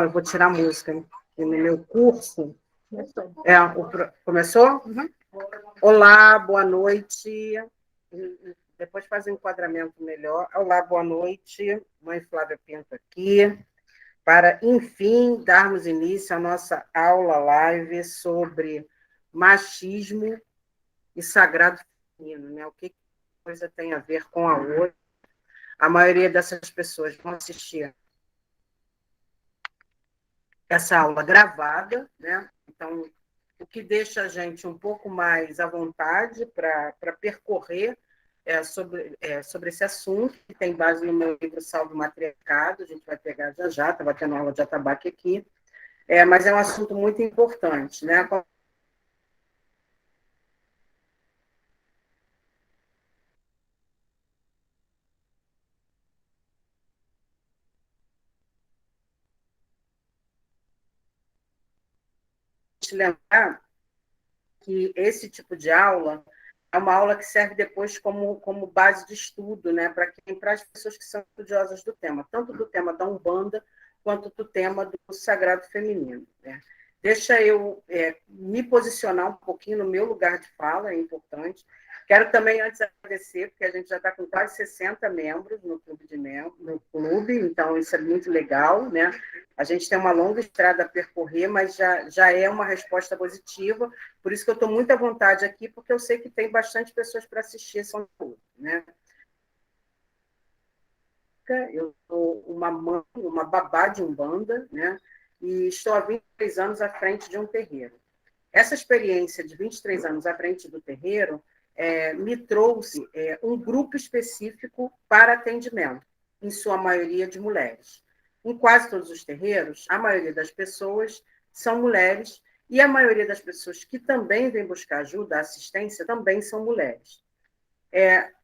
eu vou tirar a música, hein? No meu curso... Começou? Uhum. Olá, boa noite. Depois faz um enquadramento melhor. Olá, boa noite. Mãe Flávia Pinto aqui, para, enfim, darmos início à nossa aula live sobre machismo e sagrado feminino, né? O que a coisa tem a ver com a outra. A maioria dessas pessoas vão assistir essa aula gravada, né? Então, o que deixa a gente um pouco mais à vontade para percorrer sobre esse assunto, que tem base no meu livro Salve o Matriarcado, a gente vai pegar já já, estava tendo aula de atabaque aqui, mas é um assunto muito importante, né? Lembrar que esse tipo de aula é uma aula que serve depois como base de estudo, né, para as pessoas que são estudiosas do tema, tanto do tema da Umbanda, quanto do tema do sagrado feminino. Né? Deixa eu me posicionar um pouquinho no meu lugar de fala, é importante. Quero também, antes, agradecer, porque a gente já está com quase 60 membros no clube, então isso é muito legal, né? A gente tem uma longa estrada a percorrer, mas já é uma resposta positiva, por isso que eu estou muito à vontade aqui, porque eu sei que tem bastante pessoas para assistir esse conteúdo, né? Eu sou uma mãe, uma babá de Umbanda, né? E estou há 23 anos à frente de um terreiro. Essa experiência de 23 anos à frente do terreiro me trouxe um grupo específico para atendimento, em sua maioria de mulheres. Em quase todos os terreiros, a maioria das pessoas são mulheres e a maioria das pessoas que também vêm buscar ajuda, assistência, também são mulheres.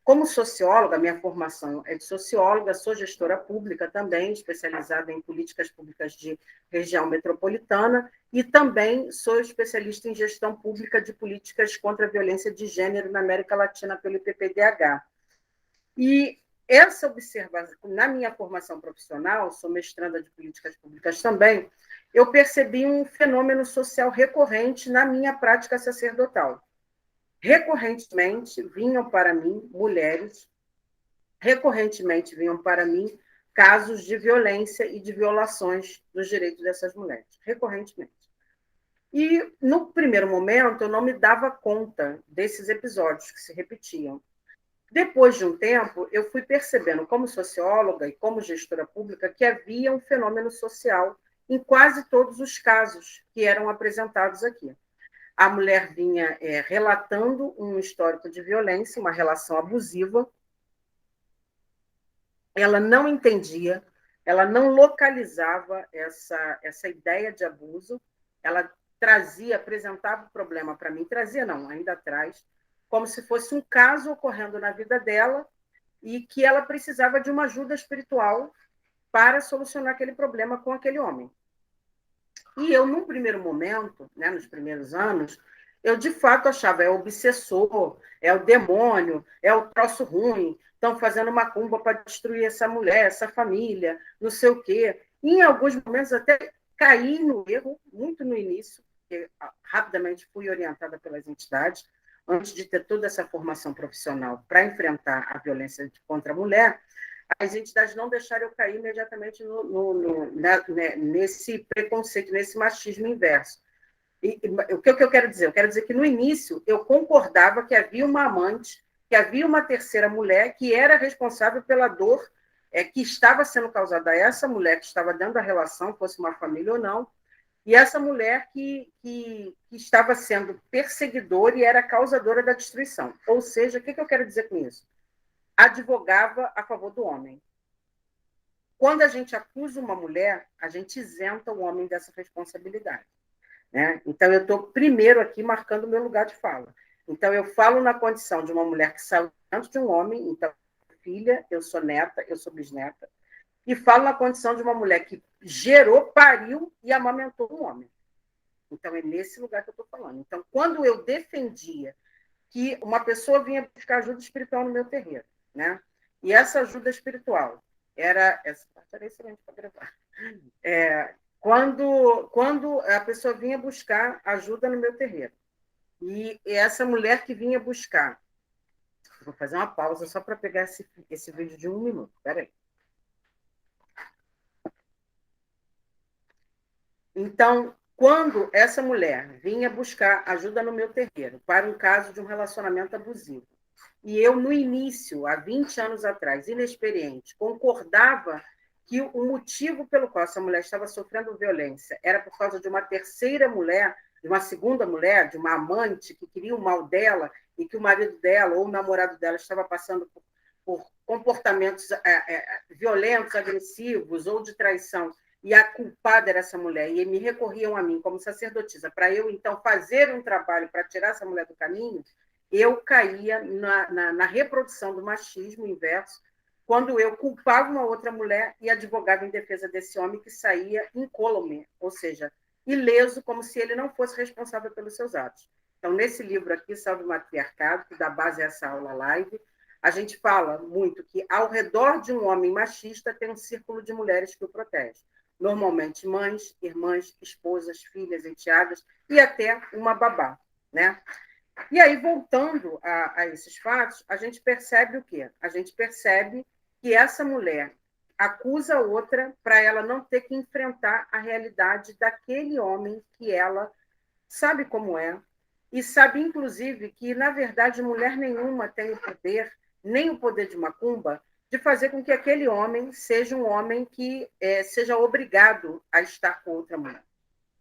Como socióloga, minha formação é de socióloga, sou gestora pública também, especializada em políticas públicas de região metropolitana, e também sou especialista em gestão pública de políticas contra a violência de gênero na América Latina pelo IPPDH. E essa observação, na minha formação profissional, sou mestranda de políticas públicas também, eu percebi um fenômeno social recorrente na minha prática sacerdotal. Recorrentemente vinham para mim mulheres, recorrentemente vinham para mim casos de violência e de violações dos direitos dessas mulheres, recorrentemente. E, no primeiro momento, eu não me dava conta desses episódios que se repetiam. Depois de um tempo, eu fui percebendo, como socióloga e como gestora pública, que havia um fenômeno social em quase todos os casos que eram apresentados aqui. A mulher vinha relatando um histórico de violência, uma relação abusiva. Ela não entendia, ela não localizava essa ideia de abuso, ela apresentava o problema para mim, trazia não, ainda traz, como se fosse um caso ocorrendo na vida dela e que ela precisava de uma ajuda espiritual para solucionar aquele problema com aquele homem. E eu, num primeiro momento, né, nos primeiros anos, eu de fato achava, é o obsessor, é o demônio, é o troço ruim, estão fazendo macumba para destruir essa mulher, essa família, não sei o quê. E, em alguns momentos até caí no erro, muito no início, porque rapidamente fui orientada pelas entidades, antes de ter toda essa formação profissional para enfrentar a violência contra a mulher, as entidades não deixaram eu cair imediatamente nesse preconceito, nesse machismo inverso. O que eu quero dizer? Eu quero dizer que, no início, eu concordava que havia uma amante, que havia uma terceira mulher que era responsável pela dor que estava sendo causada a essa mulher que estava dentro da relação, fosse uma família ou não, e essa mulher que estava sendo perseguidora e era causadora da destruição. Ou seja, o que eu quero dizer com isso? Advogava a favor do homem. Quando a gente acusa uma mulher, a gente isenta o homem dessa responsabilidade. Né? Então, eu estou primeiro aqui marcando o meu lugar de fala. Então, eu falo na condição de uma mulher que saiu dentro de um homem, então, filha, eu sou neta, eu sou bisneta, e falo na condição de uma mulher que gerou, pariu e amamentou um homem. Então, é nesse lugar que eu estou falando. Então, quando eu defendia que uma pessoa vinha buscar ajuda espiritual no meu terreiro, né? E essa ajuda espiritual era... Essa parte era excelente para gravar. quando a pessoa vinha buscar ajuda no meu terreiro. E essa mulher que vinha buscar. Vou fazer uma pausa só para pegar esse vídeo de 1 minuto. Espera aí. Então, quando essa mulher vinha buscar ajuda no meu terreiro para um caso de um relacionamento abusivo, e eu, no início, há 20 anos atrás, inexperiente, concordava que o motivo pelo qual essa mulher estava sofrendo violência era por causa de uma terceira mulher, de uma segunda mulher, de uma amante que queria o mal dela e que o marido dela ou o namorado dela estava passando por comportamentos violentos, agressivos ou de traição, e a culpada era essa mulher, e me recorriam a mim como sacerdotisa para eu, então, fazer um trabalho para tirar essa mulher do caminho, eu caía na reprodução do machismo inverso, quando eu culpava uma outra mulher e advogava em defesa desse homem que saía incólume, ou seja, ileso, como se ele não fosse responsável pelos seus atos. Então, nesse livro aqui, Salve o Matriarcado, que dá base a essa aula live, a gente fala muito que ao redor de um homem machista tem um círculo de mulheres que o protege. Normalmente mães, irmãs, esposas, filhas, enteadas e até uma babá, né? E aí, voltando a esses fatos, a gente percebe o quê? A gente percebe que essa mulher acusa outra para ela não ter que enfrentar a realidade daquele homem que ela sabe como é, e sabe, inclusive, que, na verdade, mulher nenhuma tem o poder, nem o poder de macumba, de fazer com que aquele homem seja um homem que seja obrigado a estar com outra mulher,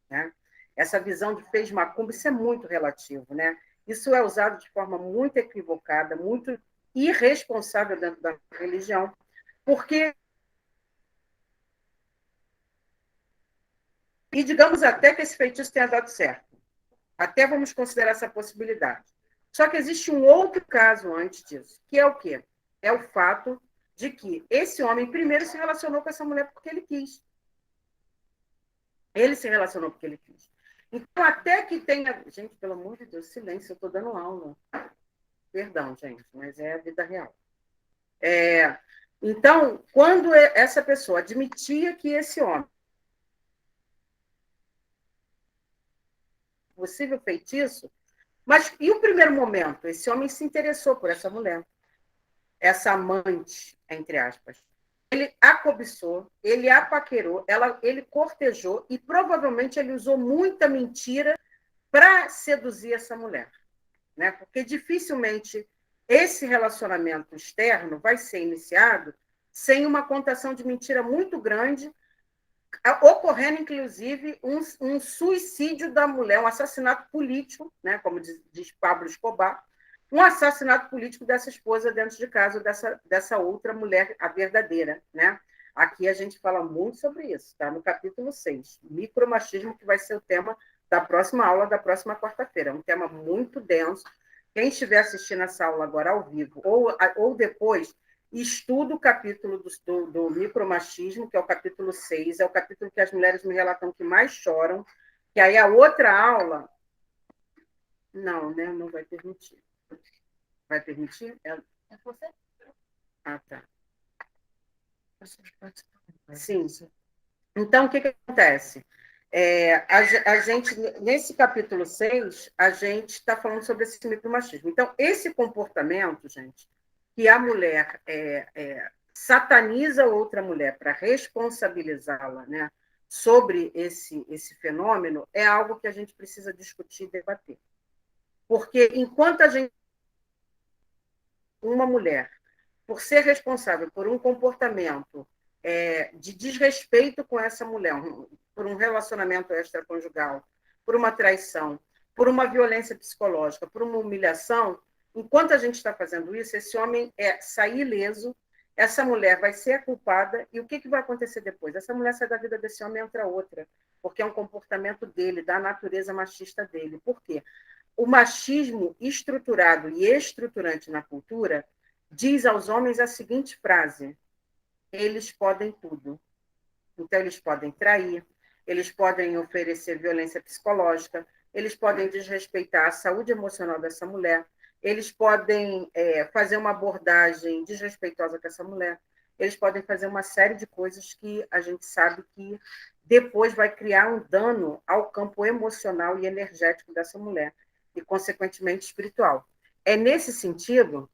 né? Essa visão de fez macumba, isso é muito relativo, né? Isso é usado de forma muito equivocada, muito irresponsável dentro da religião, porque, e digamos até que esse feitiço tenha dado certo, até vamos considerar essa possibilidade. Só que existe um outro caso antes disso, que é o quê? É o fato de que esse homem primeiro se relacionou com essa mulher porque ele quis. Ele se relacionou porque ele quis. Então, até que tenha... Gente, pelo amor de Deus, silêncio, eu estou dando aula. Perdão, gente, mas é a vida real. Então, quando essa pessoa admitia que esse homem possível feitiço, mas e o primeiro momento? Esse homem se interessou por essa mulher, essa amante, entre aspas. Ele a cobiçou, ele a paquerou, ele cortejou e provavelmente ele usou muita mentira para seduzir essa mulher, né? Porque dificilmente esse relacionamento externo vai ser iniciado sem uma contação de mentira muito grande, ocorrendo, inclusive, um suicídio da mulher, um assassinato político, né? Como diz Pablo Escobar, um assassinato político dessa esposa dentro de casa, dessa outra mulher, a verdadeira, né? Aqui a gente fala muito sobre isso, tá? No capítulo 6, micromachismo, que vai ser o tema da próxima aula, da próxima quarta-feira. É um tema muito denso. Quem estiver assistindo essa aula agora ao vivo ou depois, estuda o capítulo do micromachismo, que é o capítulo 6, é o capítulo que as mulheres me relatam que mais choram, que aí a outra aula... Não, né? Não vai permitir. Vai permitir? É você? Ah, tá. Sim. Então, o que acontece? A gente, nesse capítulo 6, a gente está falando sobre esse micromachismo. Então, esse comportamento, gente, que a mulher sataniza outra mulher para responsabilizá-la, né, sobre esse fenômeno, é algo que a gente precisa discutir e debater. Porque enquanto a gente, uma mulher, por ser responsável por um comportamento de desrespeito com essa mulher, por um relacionamento extraconjugal, por uma traição, por uma violência psicológica, por uma humilhação, enquanto a gente está fazendo isso, esse homem sair ileso, essa mulher vai ser a culpada, e o que vai acontecer depois? Essa mulher sai da vida desse homem e entra outra, porque é um comportamento dele, da natureza machista dele. Por quê? O machismo estruturado e estruturante na cultura diz aos homens a seguinte frase: eles podem tudo. Então, eles podem trair, eles podem oferecer violência psicológica, eles podem desrespeitar a saúde emocional dessa mulher, eles podem fazer uma abordagem desrespeitosa com essa mulher, eles podem fazer uma série de coisas que a gente sabe que depois vai criar um dano ao campo emocional e energético dessa mulher, e, consequentemente, espiritual. É nesse sentido,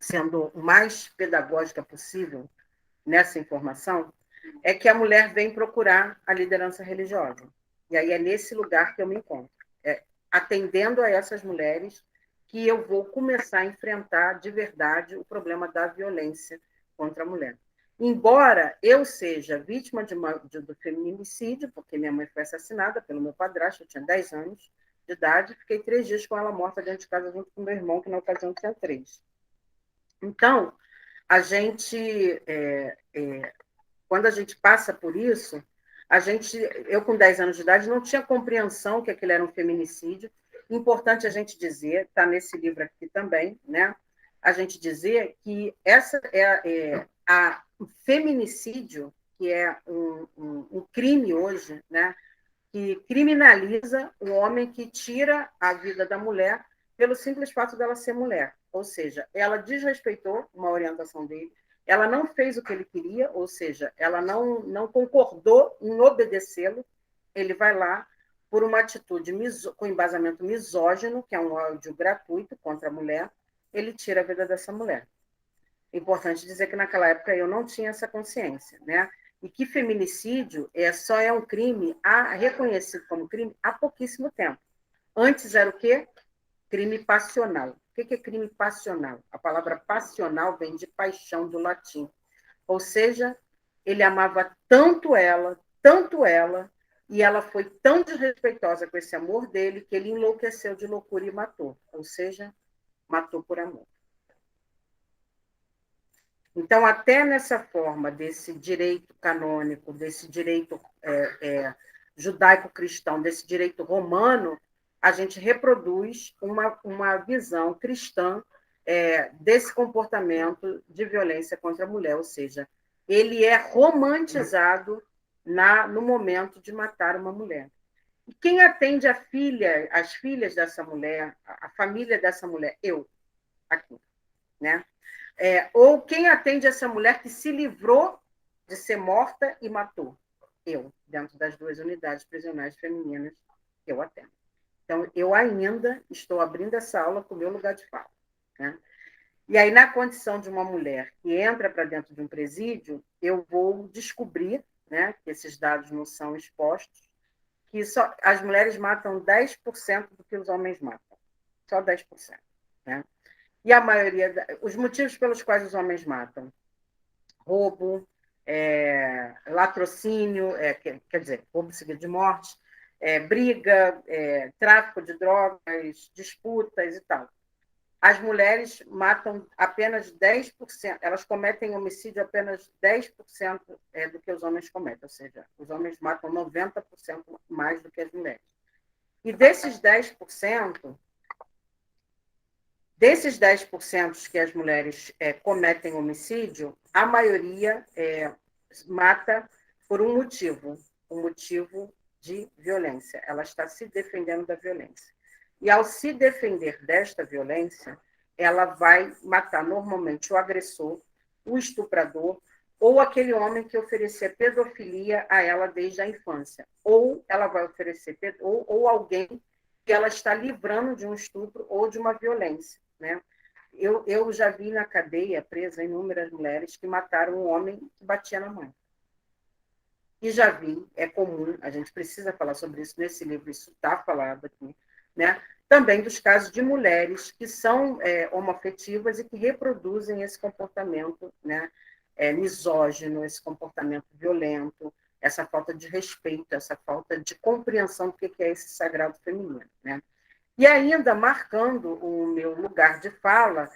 sendo o mais pedagógica possível nessa informação, é que a mulher vem procurar a liderança religiosa. E aí é nesse lugar que eu me encontro. É atendendo a essas mulheres que eu vou começar a enfrentar de verdade o problema da violência contra a mulher. Embora eu seja vítima do feminicídio, porque minha mãe foi assassinada pelo meu padrasto, eu tinha 10 anos de idade, fiquei 3 dias com ela morta dentro de casa junto com meu irmão, que na ocasião tinha 3. Então, a gente, quando a gente passa por isso, eu com 10 anos de idade não tinha compreensão que aquilo era um feminicídio. Importante a gente dizer, está nesse livro aqui também, né? A gente dizer que essa o feminicídio, que é um crime hoje, né? Que criminaliza o homem que tira a vida da mulher pelo simples fato dela ser mulher. Ou seja, ela desrespeitou uma orientação dele, ela não fez o que ele queria, ou seja, ela não concordou em obedecê-lo, ele vai lá por uma atitude com embasamento misógino, que é um ódio gratuito contra a mulher, ele tira a vida dessa mulher. É importante dizer que naquela época eu não tinha essa consciência, né? E que feminicídio só é um crime reconhecido como crime há pouquíssimo tempo. Antes era o quê? Crime passional. O que é crime passional? A palavra passional vem de paixão do latim. Ou seja, ele amava tanto ela, e ela foi tão desrespeitosa com esse amor dele que ele enlouqueceu de loucura e matou. Ou seja, matou por amor. Então, até nessa forma desse direito canônico, desse direito judaico-cristão, desse direito romano, a gente reproduz uma visão cristã desse comportamento de violência contra a mulher, ou seja, ele é romantizado no momento de matar uma mulher. E quem atende as filhas dessa mulher, a família dessa mulher? Eu, aqui, né? Ou quem atende essa mulher que se livrou de ser morta e matou? Eu, dentro das 2 unidades prisionais femininas que eu atendo. Então, eu ainda estou abrindo essa aula com o meu lugar de fala. Né? E aí, na condição de uma mulher que entra para dentro de um presídio, eu vou descobrir, né, que esses dados não são expostos, que as mulheres matam 10% do que os homens matam. Só 10%. Né? E a maioria, os motivos pelos quais os homens matam: roubo, latrocínio, quer dizer, roubo seguido de morte, briga, tráfico de drogas, disputas e tal. As mulheres matam apenas 10%, elas cometem homicídio apenas 10% do que os homens cometem, ou seja, os homens matam 90% mais do que as mulheres. E desses 10%, que as mulheres cometem homicídio, a maioria mata por um motivo de violência. Ela está se defendendo da violência. E, ao se defender desta violência, ela vai matar normalmente o agressor, o estuprador, ou aquele homem que oferecia pedofilia a ela desde a infância. Ou ela vai oferecer, ou alguém que ela está livrando de um estupro ou de uma violência. Né? Eu já vi na cadeia, presa, inúmeras mulheres que mataram um homem que batia na mãe. E já vi, é comum, a gente precisa falar sobre isso nesse livro, isso está falado aqui, né? Também dos casos de mulheres que são homoafetivas e que reproduzem esse comportamento, né, misógino, esse comportamento violento, essa falta de respeito, essa falta de compreensão do que é esse sagrado feminino. Né? E ainda, marcando o meu lugar de fala,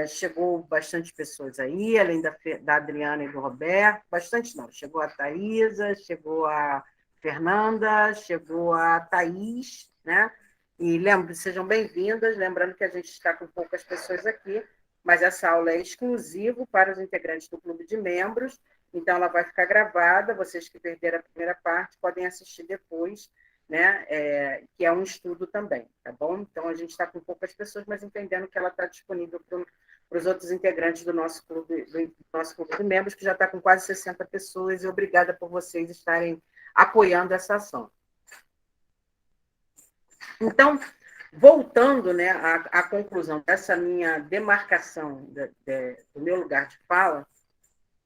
chegou bastante pessoas aí, além da Adriana e do Roberto, bastante não, chegou a Thaisa, chegou a Fernanda, chegou a Thaís, né? E sejam bem-vindas, lembrando que a gente está com poucas pessoas aqui, mas essa aula é exclusiva para os integrantes do clube de membros, então ela vai ficar gravada, vocês que perderam a primeira parte podem assistir depois, né? Que é um estudo também, tá bom? Então, a gente está com poucas pessoas, mas entendendo que ela está disponível para os outros integrantes do nosso clube de membros, que já está com quase 60 pessoas, e obrigada por vocês estarem apoiando essa ação. Então, voltando, né, à conclusão dessa minha demarcação do meu lugar de fala,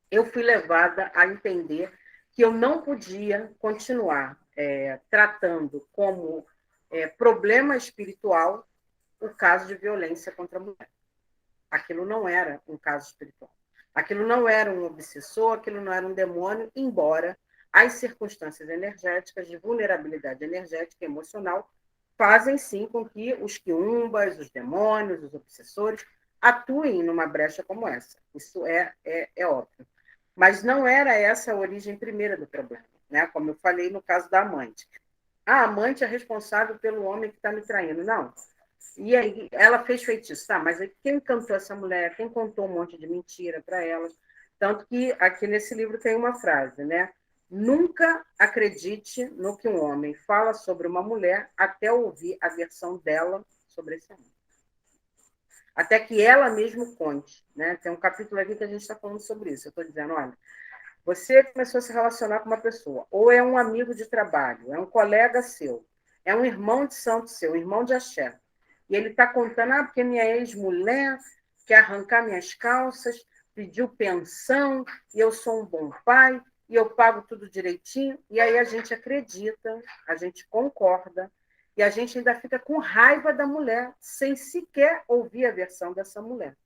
eu fui levada a entender que eu não podia continuar tratando como problema espiritual o caso de violência contra a mulher. Aquilo não era um caso espiritual. Aquilo não era um obsessor, aquilo não era um demônio, embora as circunstâncias energéticas de vulnerabilidade energética e emocional fazem sim com que os quiumbas, os demônios, os obsessores atuem numa brecha como essa. Isso é óbvio. Mas não era essa a origem primeira do problema, né? Como eu falei no caso da amante. A amante é responsável pelo homem que está me traindo. Não. E aí ela fez feitiço, tá? Mas quem encantou essa mulher? Quem contou um monte de mentira para ela? Tanto que aqui nesse livro tem uma frase, né? Nunca acredite no que um homem fala sobre uma mulher até ouvir a versão dela sobre esse homem. Até que ela mesma conte, né? Tem um capítulo aqui que a gente está falando sobre isso. Eu estou dizendo, olha, você começou a se relacionar com uma pessoa, ou é um amigo de trabalho, é um colega seu, é um irmão de santo seu, um irmão de axé, e ele está contando, porque minha ex-mulher quer arrancar minhas calças, pediu pensão, e eu sou um bom pai, e eu pago tudo direitinho, e aí a gente acredita, a gente concorda, e a gente ainda fica com raiva da mulher, sem sequer ouvir a versão dessa mulher.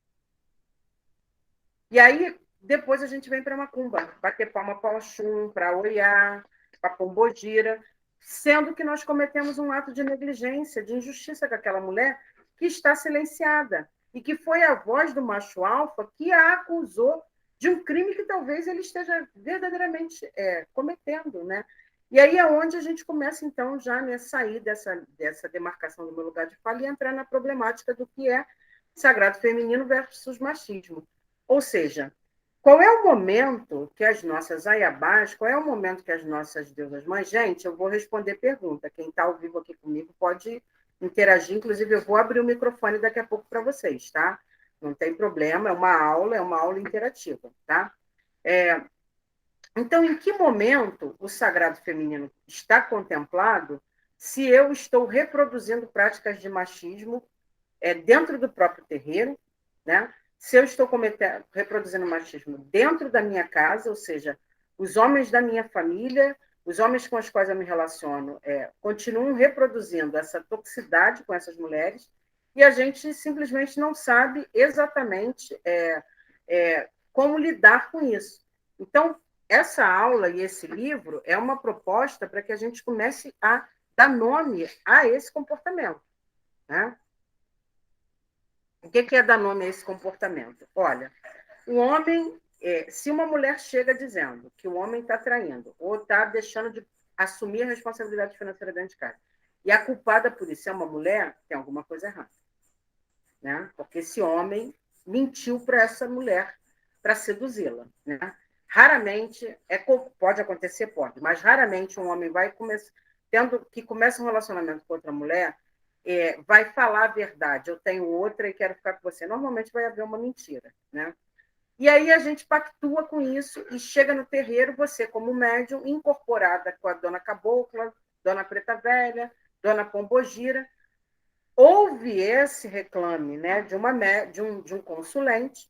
E aí, depois a gente vem para Macumba, bater palma para Oxum, para Oiá, para Pombogira, sendo que nós cometemos um ato de negligência, de injustiça com aquela mulher que está silenciada e que foi a voz do macho alfa que a acusou de um crime que talvez ele esteja verdadeiramente cometendo, né? E aí é onde a gente começa, então, já a sair dessa demarcação do meu lugar de fala e entrar na problemática do que é sagrado feminino versus machismo. Ou seja, qual é o momento que as nossas ayabás, qual é o momento que as nossas deusas mães... Gente, eu vou responder pergunta. Quem está ao vivo aqui comigo pode interagir. Inclusive, eu vou abrir o microfone daqui a pouco para vocês, tá? Não tem problema, é uma aula interativa, tá? Então, em que momento o sagrado feminino está contemplado se eu estou reproduzindo práticas de machismo dentro do próprio terreiro, né? Se eu estou reproduzindo machismo dentro da minha casa, ou seja, os homens da minha família, os homens com os quais eu me relaciono, continuam reproduzindo essa toxicidade com essas mulheres, e a gente simplesmente não sabe exatamente como lidar com isso. Então, essa aula e esse livro é uma proposta para que a gente comece a dar nome a esse comportamento, né? O que é dar nome a esse comportamento? Olha, o homem, se uma mulher chega dizendo que o homem está traindo ou está deixando de assumir a responsabilidade financeira dentro de casa, e a culpada por isso é uma mulher, tem alguma coisa errada, né? Porque esse homem mentiu para essa mulher para seduzi-la, né? Raramente, pode acontecer, pode, mas raramente um homem vai começa um relacionamento com outra mulher, vai falar a verdade, eu tenho outra e quero ficar com você. Normalmente vai haver uma mentira, né? E aí a gente pactua com isso e chega no terreiro, você como médium, incorporada com a dona Cabocla, dona Preta Velha, dona Pombogira, houve esse reclame, né, de um consulente,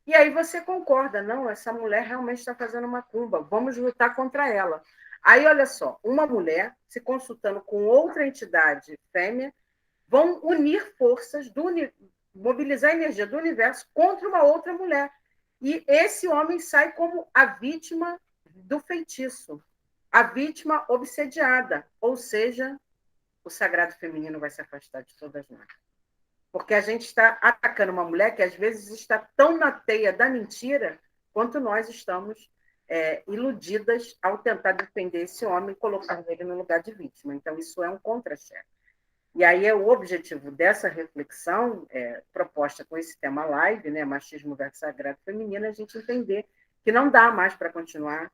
e aí você concorda, não, essa mulher realmente está fazendo macumba, vamos lutar contra ela. Aí, olha só, uma mulher se consultando com outra entidade fêmea, vão unir forças, mobilizar a energia do universo contra uma outra mulher. E esse homem sai como a vítima do feitiço, a vítima obsediada, ou seja, o sagrado feminino vai se afastar de todas nós. Porque a gente está atacando uma mulher que às vezes está tão na teia da mentira quanto nós estamos iludidas ao tentar defender esse homem e colocar ele no lugar de vítima. Então, isso é um contra-cheque. E aí é o objetivo dessa reflexão proposta com esse tema live, né, machismo versus sagrado feminino, a gente entender que não dá mais para continuar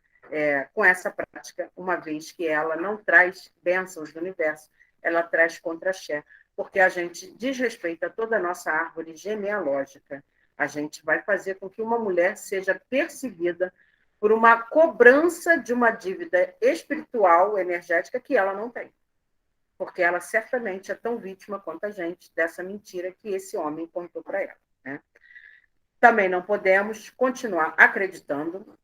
com essa prática, uma vez que ela não traz bênçãos do universo, ela traz contra-cheque, porque a gente desrespeita toda a nossa árvore genealógica. A gente vai fazer com que uma mulher seja percebida por uma cobrança de uma dívida espiritual, energética, que ela não tem. Porque ela certamente é tão vítima quanto a gente dessa mentira que esse homem contou para ela. Né? Também não podemos continuar acreditando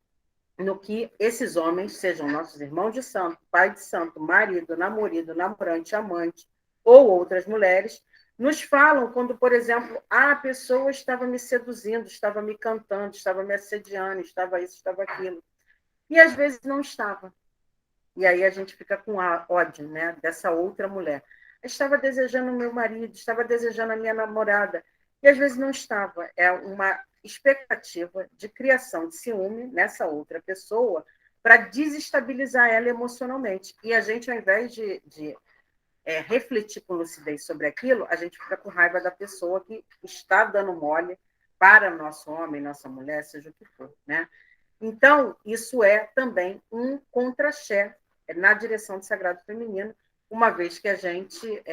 no que esses homens, sejam nossos irmãos de santo, pai de santo, marido, namorante, amante, ou outras mulheres, nos falam quando, por exemplo, a pessoa estava me seduzindo, estava me cantando, estava me assediando, estava isso, estava aquilo. E às vezes não estava. E aí a gente fica com ódio, né, dessa outra mulher. Eu estava desejando o meu marido, estava desejando a minha namorada, e às vezes não estava. É uma expectativa de criação de ciúme nessa outra pessoa para desestabilizar ela emocionalmente. E a gente, ao invés de refletir com lucidez sobre aquilo, a gente fica com raiva da pessoa que está dando mole para nosso homem, nossa mulher, seja o que for, né? Então, isso é também um contra-cheque na direção do sagrado feminino, uma vez que a gente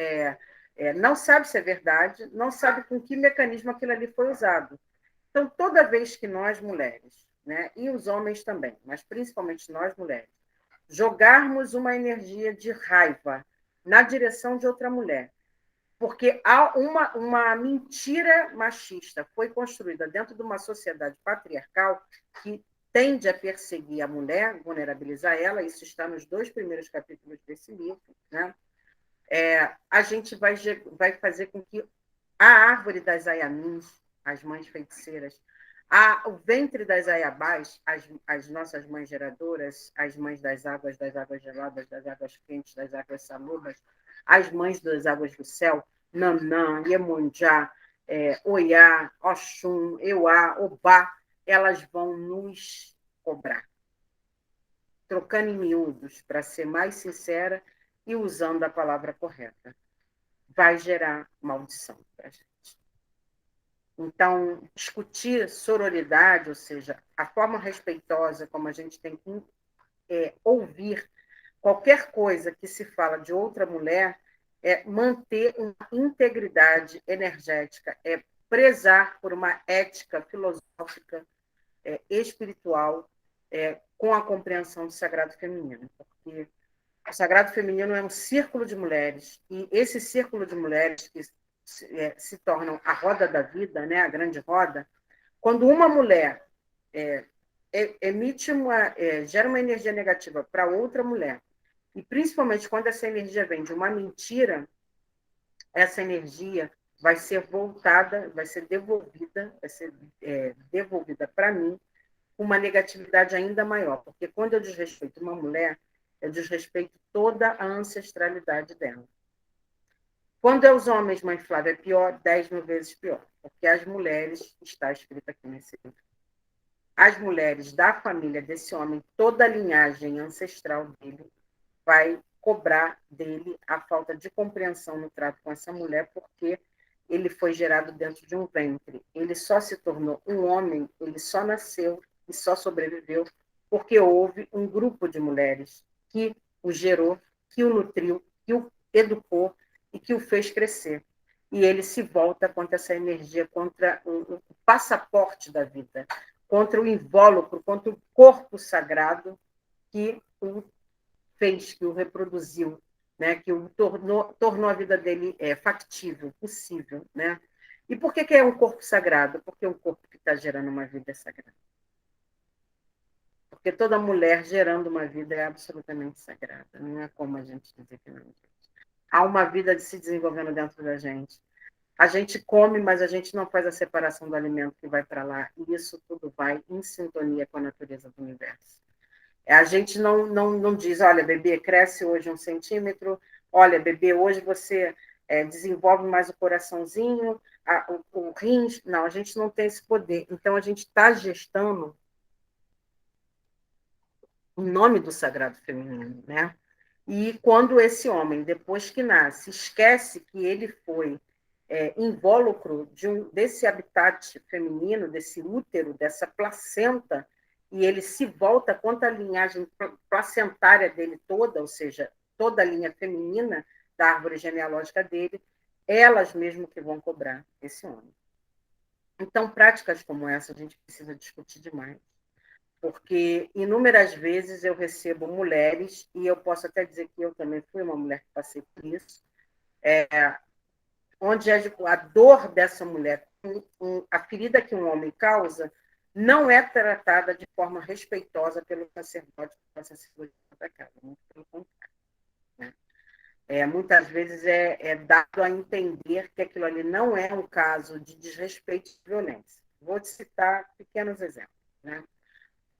não sabe se é verdade, não sabe com que mecanismo aquilo ali foi usado. Então, toda vez que nós mulheres, né, e os homens também, mas principalmente nós mulheres, jogarmos uma energia de raiva na direção de outra mulher, porque há uma mentira machista foi construída dentro de uma sociedade patriarcal que tende a perseguir a mulher, vulnerabilizar ela, isso está nos 2 primeiros capítulos desse livro, né? A gente vai fazer com que a árvore das Ayamins, as mães feiticeiras, o ventre das Ayabás, as nossas mães geradoras, as mães das águas geladas, das águas quentes, das águas salobras, as mães das águas do céu, Nanã, Iemonjá, Oiá, Oxum, Euá, Obá, elas vão nos cobrar. Trocando em miúdos, para ser mais sincera e usando a palavra correta. Vai gerar maldição para a gente. Então, discutir sororidade, ou seja, a forma respeitosa como a gente tem que ouvir qualquer coisa que se fala de outra mulher, é manter uma integridade energética, é prezar por uma ética filosófica, espiritual, com a compreensão do sagrado feminino. Porque o sagrado feminino é um círculo de mulheres, e esse círculo de mulheres que se tornam a roda da vida, né, a grande roda, quando uma mulher gera uma energia negativa para outra mulher, e principalmente quando essa energia vem de uma mentira, essa energia vai ser voltada, vai ser devolvida para mim com uma negatividade ainda maior, porque quando eu desrespeito uma mulher, eu desrespeito toda a ancestralidade dela. Quando é os homens, mãe Flávia, é pior, 10 mil vezes pior, porque as mulheres, está escrito aqui nesse livro, as mulheres da família desse homem, toda a linhagem ancestral dele, vai cobrar dele a falta de compreensão no trato com essa mulher, porque ele foi gerado dentro de um ventre. Ele só se tornou um homem, ele só nasceu e só sobreviveu porque houve um grupo de mulheres que o gerou, que o nutriu, que o educou e que o fez crescer. E ele se volta contra essa energia, contra o passaporte da vida, contra o invólucro, contra o corpo sagrado que o fez, que o reproduziu, né, que o tornou a vida dele factível, possível. Né? E por que é um corpo sagrado? Porque é um corpo que está gerando uma vida sagrada. Porque toda mulher gerando uma vida é absolutamente sagrada. Não é como a gente dizer que não. Há uma vida se desenvolvendo dentro da gente. A gente come, mas a gente não faz a separação do alimento que vai para lá. E isso tudo vai em sintonia com a natureza do universo. A gente não diz, olha, bebê, cresce hoje 1 centímetro, olha, bebê, hoje você desenvolve mais o coraçãozinho, o rins. Não, a gente não tem esse poder. Então, a gente está gestando o nome do sagrado feminino, né? E quando esse homem, depois que nasce, esquece que ele foi invólucro desse habitat feminino, desse útero, dessa placenta, e ele se volta contra a linhagem placentária dele toda, ou seja, toda a linha feminina da árvore genealógica dele, elas mesmo que vão cobrar esse homem. Então, práticas como essa a gente precisa discutir demais, porque inúmeras vezes eu recebo mulheres, e eu posso até dizer que eu também fui uma mulher que passei por isso, onde a dor dessa mulher, a ferida que um homem causa, não é tratada de forma respeitosa pelo sacerdote da sacerdotisa da casa, muito pelo contrário. Né? Muitas vezes é dado a entender que aquilo ali não é um caso de desrespeito e violência. Vou te citar pequenos exemplos. Né?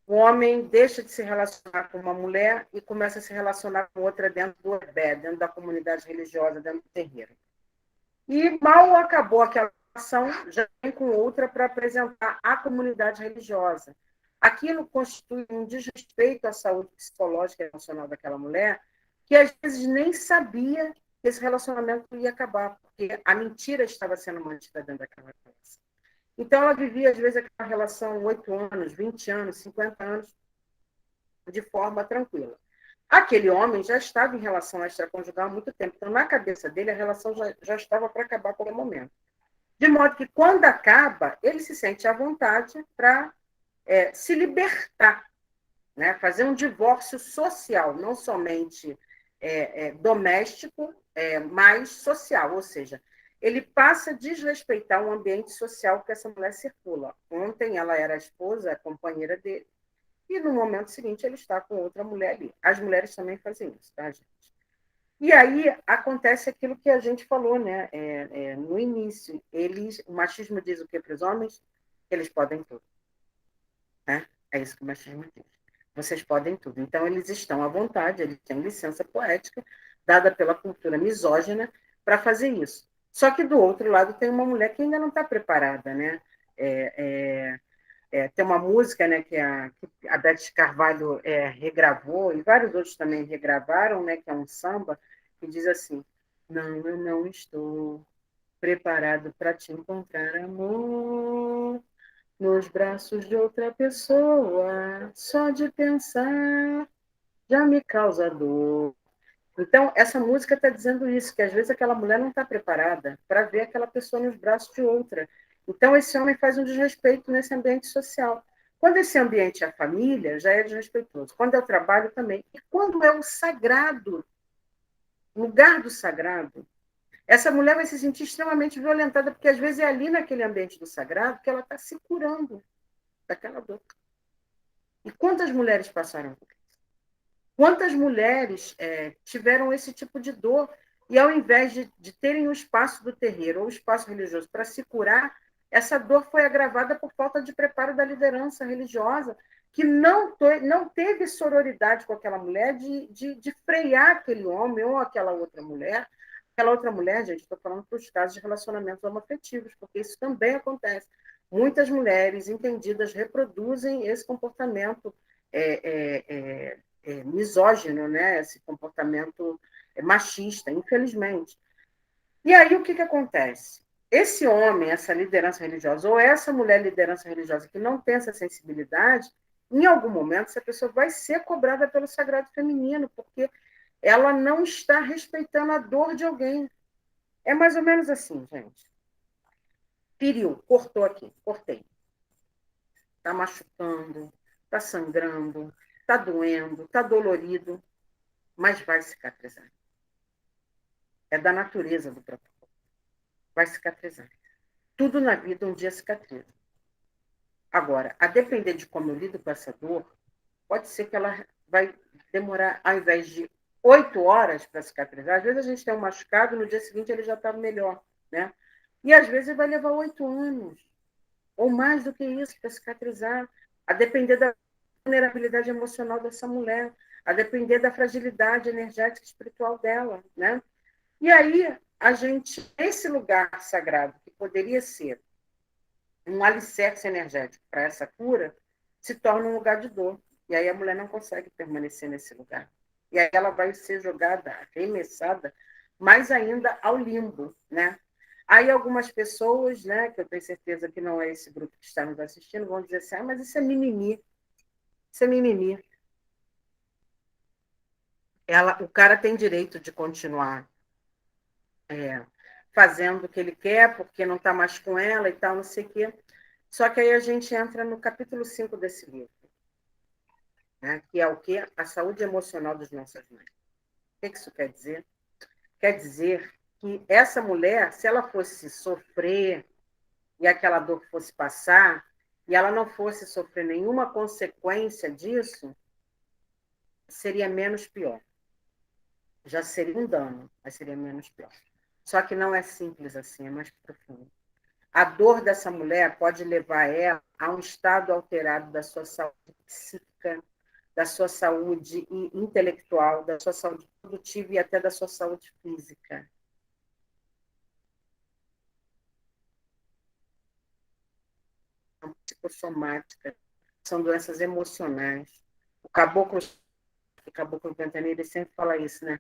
O homem deixa de se relacionar com uma mulher e começa a se relacionar com outra dentro do Orbé, dentro da comunidade religiosa, dentro do terreiro. E mal acabou aquela relação, já vem com outra para apresentar à comunidade religiosa. Aquilo constitui um desrespeito à saúde psicológica e emocional daquela mulher, que às vezes nem sabia que esse relacionamento ia acabar, porque a mentira estava sendo mantida dentro daquela relação. Então, ela vivia, às vezes, aquela relação 8 anos, 20 anos, 50 anos, de forma tranquila. Aquele homem já estava em relação extraconjugal há muito tempo, então, na cabeça dele, a relação já estava para acabar a qualquer momento. De modo que, quando acaba, ele se sente à vontade para se libertar, né? Fazer um divórcio social, não somente doméstico, mas social, ou seja, ele passa a desrespeitar o ambiente social que essa mulher circula. Ontem ela era a esposa, a companheira dele, e no momento seguinte ele está com outra mulher ali. As mulheres também fazem isso, tá, gente? E aí acontece aquilo que a gente falou, né? No início, o machismo diz o que para os homens? Eles podem tudo, né? É isso que o machismo diz. Vocês podem tudo. Então, eles estão à vontade, eles têm licença poética, dada pela cultura misógina, para fazer isso. Só que, do outro lado, tem uma mulher que ainda não está preparada, né? Tem uma música, né, que a Beth Carvalho regravou, e vários outros também regravaram, né, que é um samba, que diz assim: não, eu não estou preparado para te encontrar, amor, nos braços de outra pessoa, só de pensar já me causa dor. Então, essa música está dizendo isso, que às vezes aquela mulher não está preparada para ver aquela pessoa nos braços de outra. Então, esse homem faz um desrespeito nesse ambiente social. Quando esse ambiente é a família, já é desrespeitoso. Quando é o trabalho, também. E quando é o sagrado, lugar do sagrado, essa mulher vai se sentir extremamente violentada, porque às vezes é ali naquele ambiente do sagrado que ela está se curando daquela dor. E quantas mulheres passaram por isso? Quantas mulheres tiveram esse tipo de dor e, ao invés de terem o espaço do terreiro ou o espaço religioso para se curar, essa dor foi agravada por falta de preparo da liderança religiosa, que não teve sororidade com aquela mulher de frear aquele homem ou aquela outra mulher. Aquela outra mulher, gente, estou falando para os casos de relacionamentos homoafetivos, porque isso também acontece. Muitas mulheres entendidas reproduzem esse comportamento misógino, né? Esse comportamento machista, infelizmente. E aí o que acontece? Esse homem, essa liderança religiosa, ou essa mulher liderança religiosa que não tem essa sensibilidade, em algum momento essa pessoa vai ser cobrada pelo sagrado feminino, porque ela não está respeitando a dor de alguém. É mais ou menos assim, gente. Feriu, cortou aqui, cortei. Está machucando, está sangrando, está doendo, está dolorido, mas vai cicatrizar. É da natureza do próprio corpo. Vai cicatrizar. Tudo na vida um dia cicatriza. Agora, a depender de como eu lido com essa dor, pode ser que ela vai demorar, ao invés de 8 horas para cicatrizar, às vezes a gente tem um machucado, no dia seguinte ele já está melhor, né? E às vezes vai levar 8 anos, ou mais do que isso, para cicatrizar, a depender da vulnerabilidade emocional dessa mulher, a depender da fragilidade energética e espiritual dela, né? E aí, a gente, esse lugar sagrado, que poderia ser um alicerce energético para essa cura, se torna um lugar de dor. E aí a mulher não consegue permanecer nesse lugar. E aí ela vai ser jogada, arremessada, mais ainda ao limbo, né? Aí algumas pessoas, né, que eu tenho certeza que não é esse grupo que está nos assistindo, vão dizer assim, mas isso é mimimi. Isso é mimimi. O cara tem direito de continuar fazendo o que ele quer, porque não está mais com ela e tal, não sei o quê. Só que aí a gente entra no capítulo 5 desse livro, né, que é o quê? A saúde emocional das nossas mães. O que isso quer dizer? Quer dizer que essa mulher, se ela fosse sofrer e aquela dor fosse passar, e ela não fosse sofrer nenhuma consequência disso, seria menos pior. Já seria um dano, mas seria menos pior. Só que não é simples assim, é mais profundo. A dor dessa mulher pode levar ela a um estado alterado da sua saúde psíquica, da sua saúde intelectual, da sua saúde produtiva e até da sua saúde física. São psicossomáticas, são doenças emocionais. O Caboclo Pentaneiro, ele sempre fala isso, né?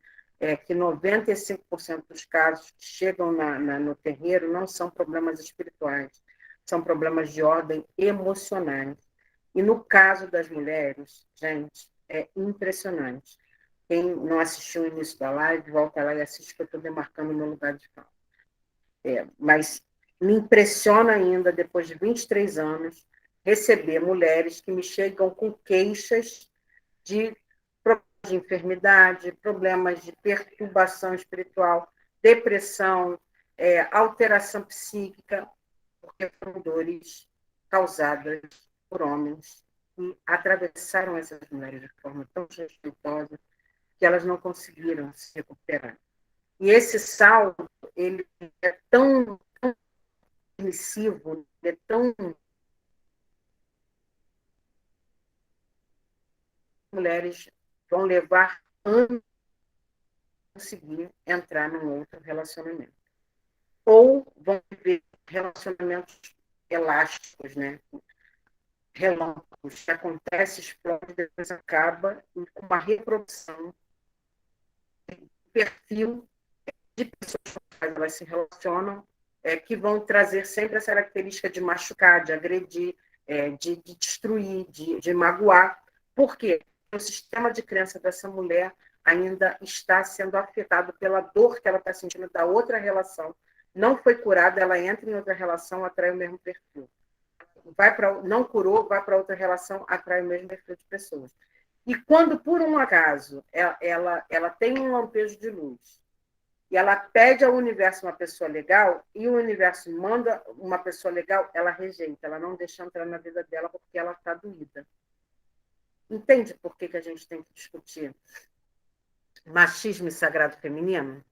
Que 95% dos casos que chegam no terreiro não são problemas espirituais, são problemas de ordem emocionais. E no caso das mulheres, gente, é impressionante. Quem não assistiu o início da live, volta lá e assiste, que eu estou demarcando o meu lugar de fala. Mas me impressiona ainda, depois de 23 anos, receber mulheres que me chegam com queixas de problemas de enfermidade, problemas de perturbação espiritual, depressão, alteração psíquica, porque foram dores causadas por homens que atravessaram essas mulheres de forma tão respeitosa que elas não conseguiram se recuperar. E esse saldo, ele é tão permissivo, ele é tão mulheres vão levar anos para conseguir entrar num outro relacionamento. Ou vão viver relacionamentos elásticos, né? Relâmpagos, que acontece, explode, depois acaba, e com uma reprodução, perfil de pessoas com quais elas se relacionam, que vão trazer sempre essa característica de machucar, de agredir, de destruir, de magoar. Por quê? O sistema de crença dessa mulher ainda está sendo afetado pela dor que ela está sentindo da outra relação. Não foi curada, ela entra em outra relação, atrai o mesmo perfil. Não curou, vai para outra relação, atrai o mesmo perfil de pessoas. E quando, por um acaso, ela tem um lampejo de luz, e ela pede ao universo uma pessoa legal, e o universo manda uma pessoa legal, ela rejeita, ela não deixa entrar na vida dela porque ela está doída. Entende por que a gente tem que discutir machismo e sagrado feminino?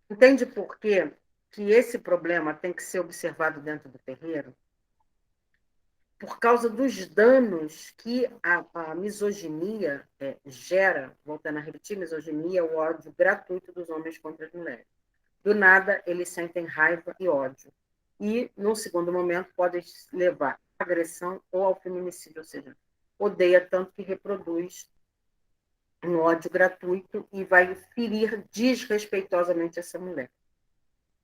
Entende por que esse problema tem que ser observado dentro do terreiro? Por causa dos danos que a misoginia gera, voltando a repetir, misoginia é o ódio gratuito dos homens contra as mulheres. Do nada, eles sentem raiva e ódio. E, num segundo momento, podem levar à agressão ou ao feminicídio, ou seja, odeia tanto que reproduz um ódio gratuito e vai ferir desrespeitosamente essa mulher.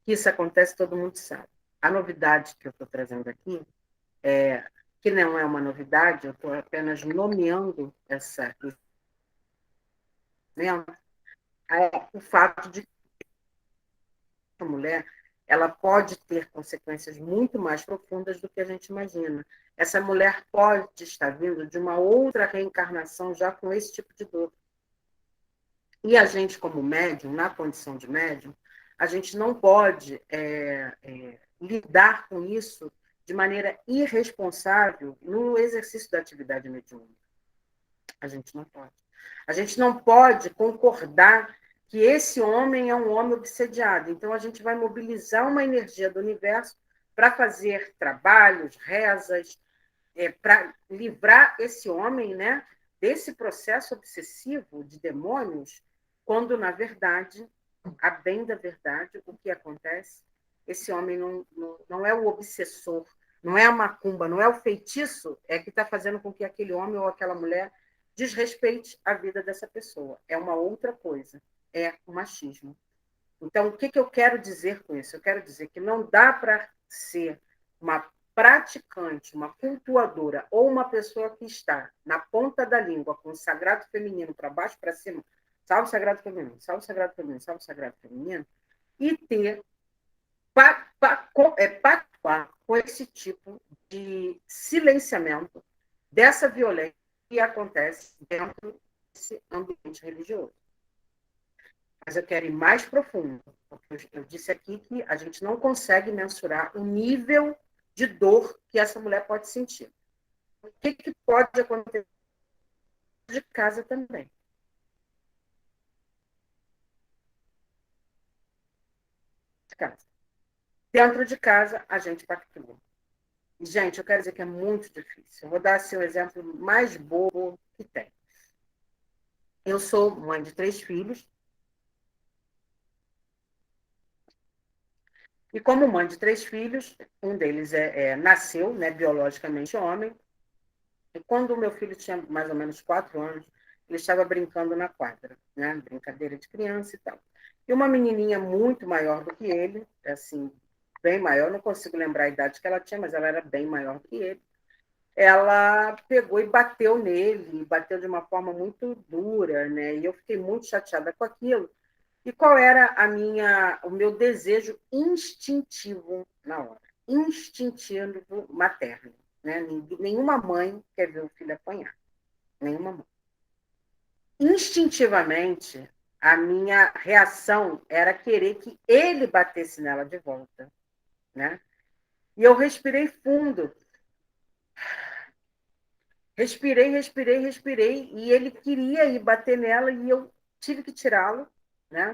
Que isso acontece, todo mundo sabe. A novidade que eu estou trazendo aqui que não é uma novidade, eu estou apenas nomeando o fato de que a mulher ela pode ter consequências muito mais profundas do que a gente imagina. Essa mulher pode estar vindo de uma outra reencarnação já com esse tipo de dor. E a gente, como médium, na condição de médium, a gente não pode lidar com isso de maneira irresponsável no exercício da atividade mediúnica. A gente não pode. A gente não pode concordar que esse homem é um homem obsediado. Então, a gente vai mobilizar uma energia do universo para fazer trabalhos, rezas, para livrar esse homem, né, desse processo obsessivo de demônios, quando, na verdade, a bem da verdade, o que acontece? Esse homem não é o obsessor, não é a macumba, não é o feitiço que está fazendo com que aquele homem ou aquela mulher desrespeite a vida dessa pessoa. É uma outra coisa, é o machismo. Então, o que eu quero dizer com isso? Eu quero dizer que não dá para ser uma praticante, uma cultuadora ou uma pessoa que está na ponta da língua com o sagrado feminino para baixo para cima, salve o sagrado feminino, salve o sagrado feminino, salve o sagrado feminino, e ter pactuar com esse tipo de silenciamento dessa violência que acontece dentro desse ambiente religioso. Mas eu quero ir mais profundo, porque eu disse aqui que a gente não consegue mensurar o nível de dor que essa mulher pode sentir. O que pode acontecer de casa também? De casa. Dentro de casa, a gente pactua. E, gente, eu quero dizer que é muito difícil. Eu vou dar assim, o exemplo mais bobo que tem. Eu sou mãe de 3 filhos, e como mãe de 3 filhos, um deles nasceu, né, biologicamente homem, e quando o meu filho tinha mais ou menos 4 anos, ele estava brincando na quadra, né, brincadeira de criança e tal. E uma menininha muito maior do que ele, assim, bem maior, não consigo lembrar a idade que ela tinha, mas ela era bem maior do que ele, ela pegou e bateu nele, bateu de uma forma muito dura, né? E eu fiquei muito chateada com aquilo. E qual era o meu desejo instintivo na hora? Instintivo materno, né? Nenhuma mãe quer ver o filho apanhar, nenhuma mãe. Instintivamente, a minha reação era querer que ele batesse nela de volta, né? E eu respirei fundo. Respirei, respirei, respirei, e ele queria ir bater nela e eu tive que tirá-lo, né?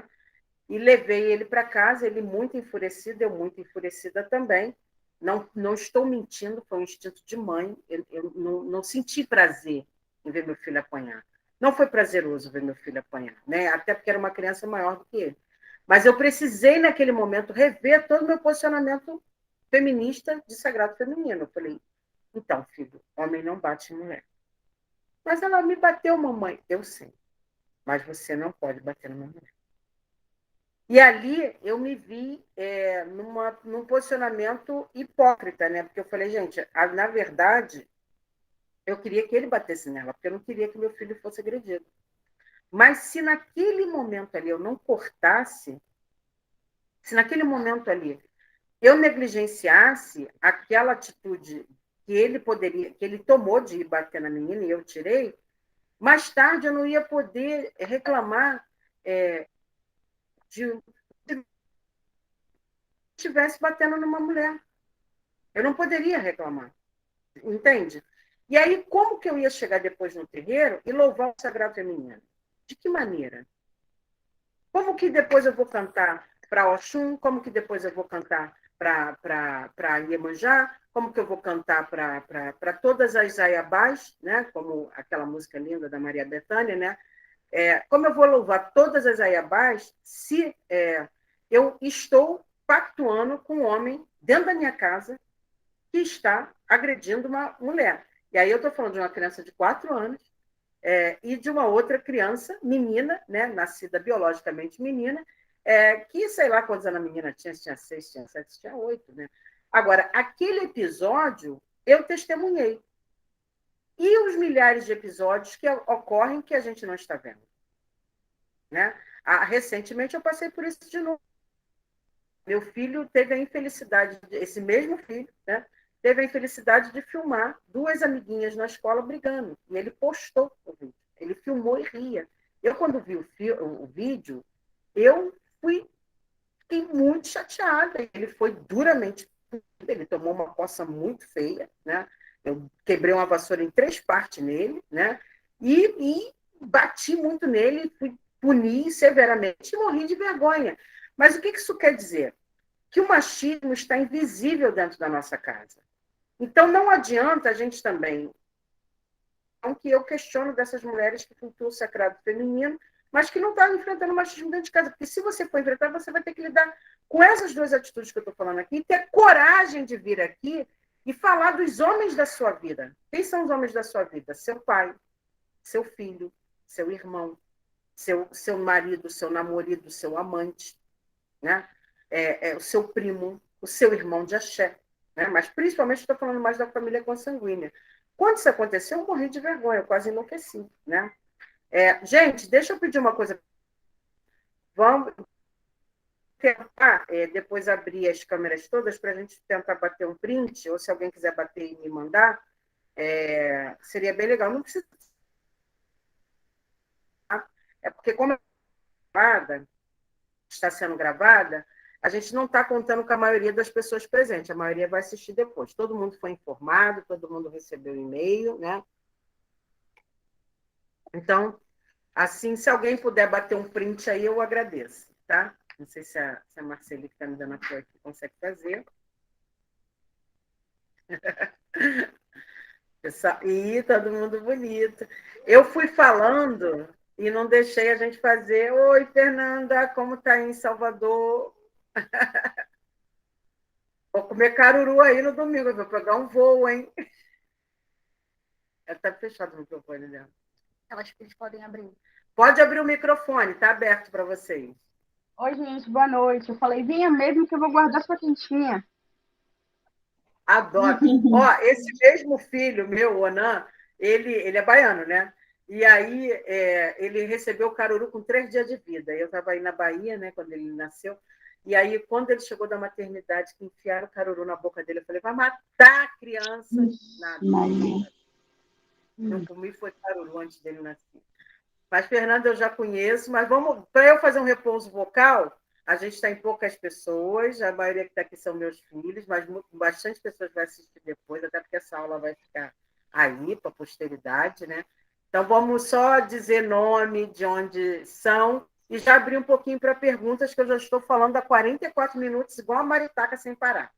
E levei ele para casa, ele muito enfurecido, eu muito enfurecida também. Não estou mentindo, foi um instinto de mãe. Eu não senti prazer em ver meu filho apanhar. Não foi prazeroso ver meu filho apanhar, né? Até porque era uma criança maior do que ele. Mas eu precisei, naquele momento, rever todo o meu posicionamento feminista de sagrado feminino. Eu falei, então, filho, homem não bate em mulher. Mas ela me bateu, mamãe. Eu sei, mas você não pode bater na mamãe. E ali eu me vi num posicionamento hipócrita, né? Porque eu falei, gente, na verdade, eu queria que ele batesse nela, porque eu não queria que meu filho fosse agredido. Mas se naquele momento ali eu não cortasse, se naquele momento ali eu negligenciasse aquela atitude que ele tomou de ir bater na menina e eu tirei, mais tarde eu não ia poder reclamar de estivesse batendo numa mulher. Eu não poderia reclamar, entende? E aí, como que eu ia chegar depois no terreiro e louvar o Sagrado Feminino? De que maneira? Como que depois eu vou cantar para Oxum? Como que depois eu vou cantar para Iemanjá? Como que eu vou cantar para todas as Ayabás, né? Como aquela música linda da Maria Bethânia, né? Como eu vou louvar todas as Ayabás se eu estou pactuando com um homem dentro da minha casa que está agredindo uma mulher? E aí eu estou falando de uma criança de 4 anos e de uma outra criança, menina, né, nascida biologicamente menina, que sei lá quantos anos a menina tinha, se tinha 6, tinha 7, tinha 8. Né? Agora, aquele episódio eu testemunhei. E os milhares de episódios que ocorrem que a gente não está vendo. Né? Recentemente eu passei por isso de novo. Meu filho teve a infelicidade, esse mesmo filho, né, teve a infelicidade de filmar 2 amiguinhas na escola brigando. E ele postou o vídeo. Ele filmou e ria. Eu, quando vi o vídeo, eu fiquei muito chateada. Ele foi duramente punido, ele tomou uma coça muito feia, né? Eu quebrei uma vassoura em 3 partes nele, né? E bati muito nele, fui punir severamente e morri de vergonha. Mas o que isso quer dizer? Que o machismo está invisível dentro da nossa casa. Então, não adianta a gente também, que eu questiono dessas mulheres que cultuam o sagrado feminino, mas que não estão enfrentando machismo dentro de casa. Porque se você for enfrentar, você vai ter que lidar com essas 2 atitudes que eu estou falando aqui, e ter coragem de vir aqui e falar dos homens da sua vida. Quem são os homens da sua vida? Seu pai, seu filho, seu irmão, seu marido, seu namorado, seu amante, né? O seu primo, o seu irmão de axé. Né? Mas principalmente estou falando mais da família consanguínea. Quando isso aconteceu, eu morri de vergonha, eu quase enlouqueci. Né? Gente, deixa eu pedir uma coisa. Vamos tentar depois abrir as câmeras todas para a gente tentar bater um print, ou se alguém quiser bater e me mandar, seria bem legal. Não precisa. É porque, como está sendo gravada, a gente não está contando com a maioria das pessoas presentes, a maioria vai assistir depois. Todo mundo foi informado, todo mundo recebeu e-mail, né? Então, assim, se alguém puder bater um print aí, eu agradeço, tá? Não sei se a Marceli, que está me dando apoio aqui, consegue fazer. E todo mundo bonito. Eu fui falando e não deixei a gente fazer. Oi, Fernanda, como está aí em Salvador? Vou comer caruru aí no domingo, vou pegar um voo, hein? Está fechado o microfone dela. Elas podem abrir. Pode abrir o microfone, está aberto para vocês. Oi, gente, boa noite. Eu falei, venha mesmo que eu vou guardar sua quentinha. Adoro. Ó, esse mesmo filho meu, o Onan, ele é baiano, né? E aí ele recebeu o caruru com 3 dias de vida. Eu estava aí na Bahia, né, quando ele nasceu. E aí, quando ele chegou da maternidade, que enfiaram o caruru na boca dele, eu falei, vai matar a criança. Nada. Eu comi foi caruru antes dele nascer. Mas, Fernanda, eu já conheço, mas vamos, para eu fazer um repouso vocal, a gente está em poucas pessoas, a maioria que está aqui são meus filhos, mas bastante pessoas vão assistir depois, até porque essa aula vai ficar aí para a posteridade, né? Então, vamos só dizer nome, de onde são, e já abrir um pouquinho para perguntas, que eu já estou falando há 44 minutos, igual a maritaca, sem parar.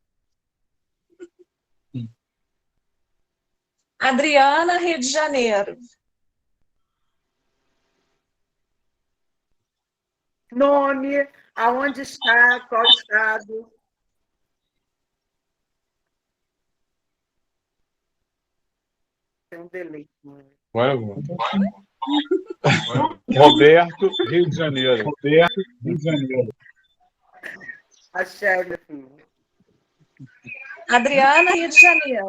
Adriana, Rio de Janeiro. Nome, aonde está, qual estado? Tem um delay. Agora vou. Roberto, Rio de Janeiro. Roberto, Rio de Janeiro. Axé, meu filho. Adriana, Rio de Janeiro.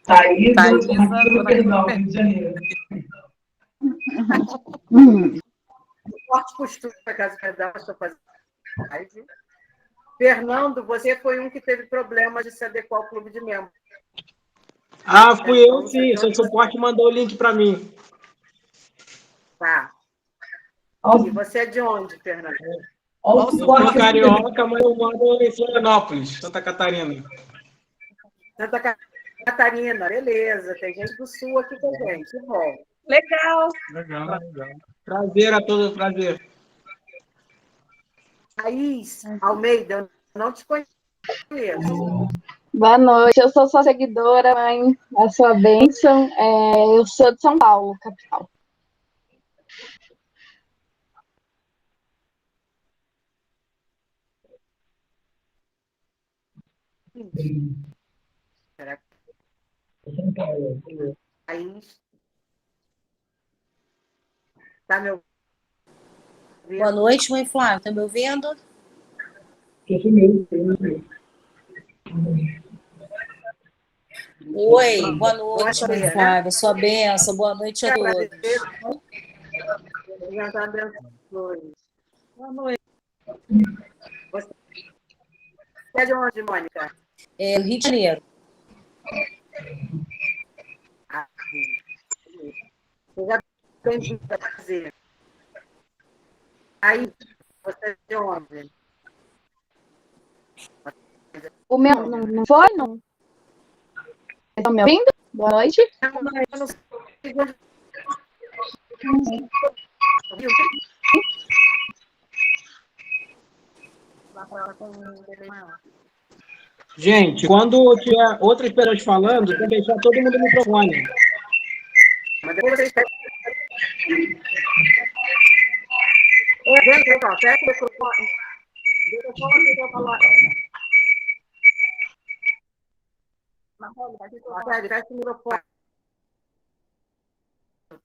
Thaísa, perdão, Rio de Janeiro. Forte costura, caso pedaço, fazer live. Fernando, você foi um que teve problemas de se adequar ao clube de membros. Ah, fui eu sim. Seu suporte mandou o link para mim. Tá. E você é de onde, Fernando? Eu sou carioca, mas eu moro em Florianópolis, Santa Catarina. Santa Catarina, beleza. Tem gente do Sul aqui com a gente. Que bom. Legal. Legal. Prazer a todos, prazer. Thaís Almeida, eu não te conheço. Boa noite, eu sou sua seguidora, mãe, a sua bênção. Eu sou de São Paulo, capital. Será que Thaís está me ouvindo? Boa noite, mãe Flávia. Está me ouvindo? Oi, boa noite, mãe Flávia. Sua bênção. Boa noite a todos. Boa noite. Você é de onde, Mônica? Rio de Janeiro. Você já tem vida a fazer. Aí, você é de onde? O meu não foi, não? Vocês estão me ouvindo? Boa noite. Eu não sei onde. Gente, quando tiver outras pessoas falando, tem que deixar todo mundo no microfone. Mas depois vocês pegam. Vem, pessoal, fecha o microfone. Deixa só uma pessoa falar. Marcelo, fecha o microfone.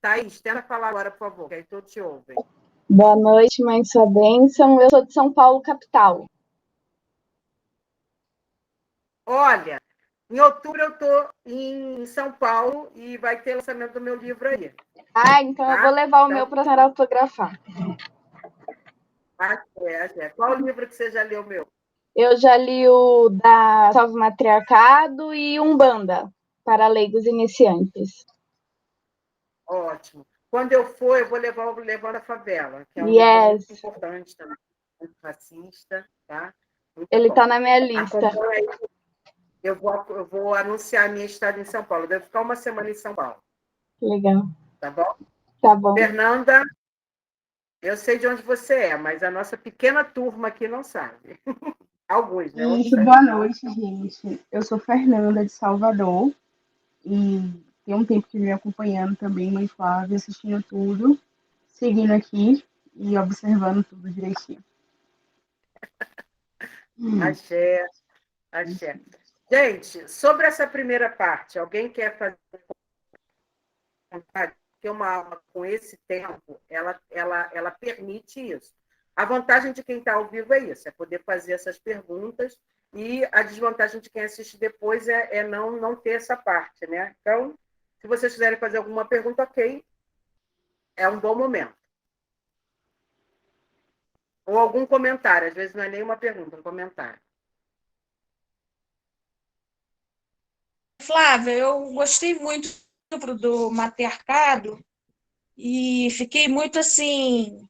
Thaís, tenta falar agora, por favor, que aí todos te ouvem. Boa noite, mãe, sua bênção. Eu sou de São Paulo, capital. Olha, Em outubro eu estou em São Paulo e vai ter lançamento do meu livro aí. Então Tá? eu vou levar o Então- meu para a senhora autografar. Qual livro que você já leu, meu? Eu já li o da Salve Matriarcado e Umbanda, para leigos iniciantes. Ótimo. Quando eu for, eu vou levar o Levando a Favela, que é um livro muito importante também, muito racista, tá? Muito Ele bom. está na minha lista. Acompanha aí. Eu vou anunciar a minha estada em São Paulo. Devo ficar uma semana em São Paulo. Legal. Tá bom? Tá bom. Fernanda, eu sei de onde você é, mas a nossa pequena turma aqui não sabe. Alguns, né? Isso, boa noite, gente. Eu sou Fernanda, de Salvador, e tem um tempo que vem acompanhando também, Mãe Flávia, assistindo tudo, seguindo aqui e observando tudo direitinho. Axé, axé. Gente, sobre essa primeira parte, alguém quer fazer vontade? Porque uma aula com esse tempo, ela permite isso. A vantagem de quem está ao vivo é isso, é poder fazer essas perguntas, e a desvantagem de quem assiste depois é não ter essa parte, né? Então, se vocês quiserem fazer alguma pergunta, ok, é um bom momento. Ou algum comentário, às vezes não é nem uma pergunta, é um comentário. Flávia, eu gostei muito do matriarcado e fiquei muito assim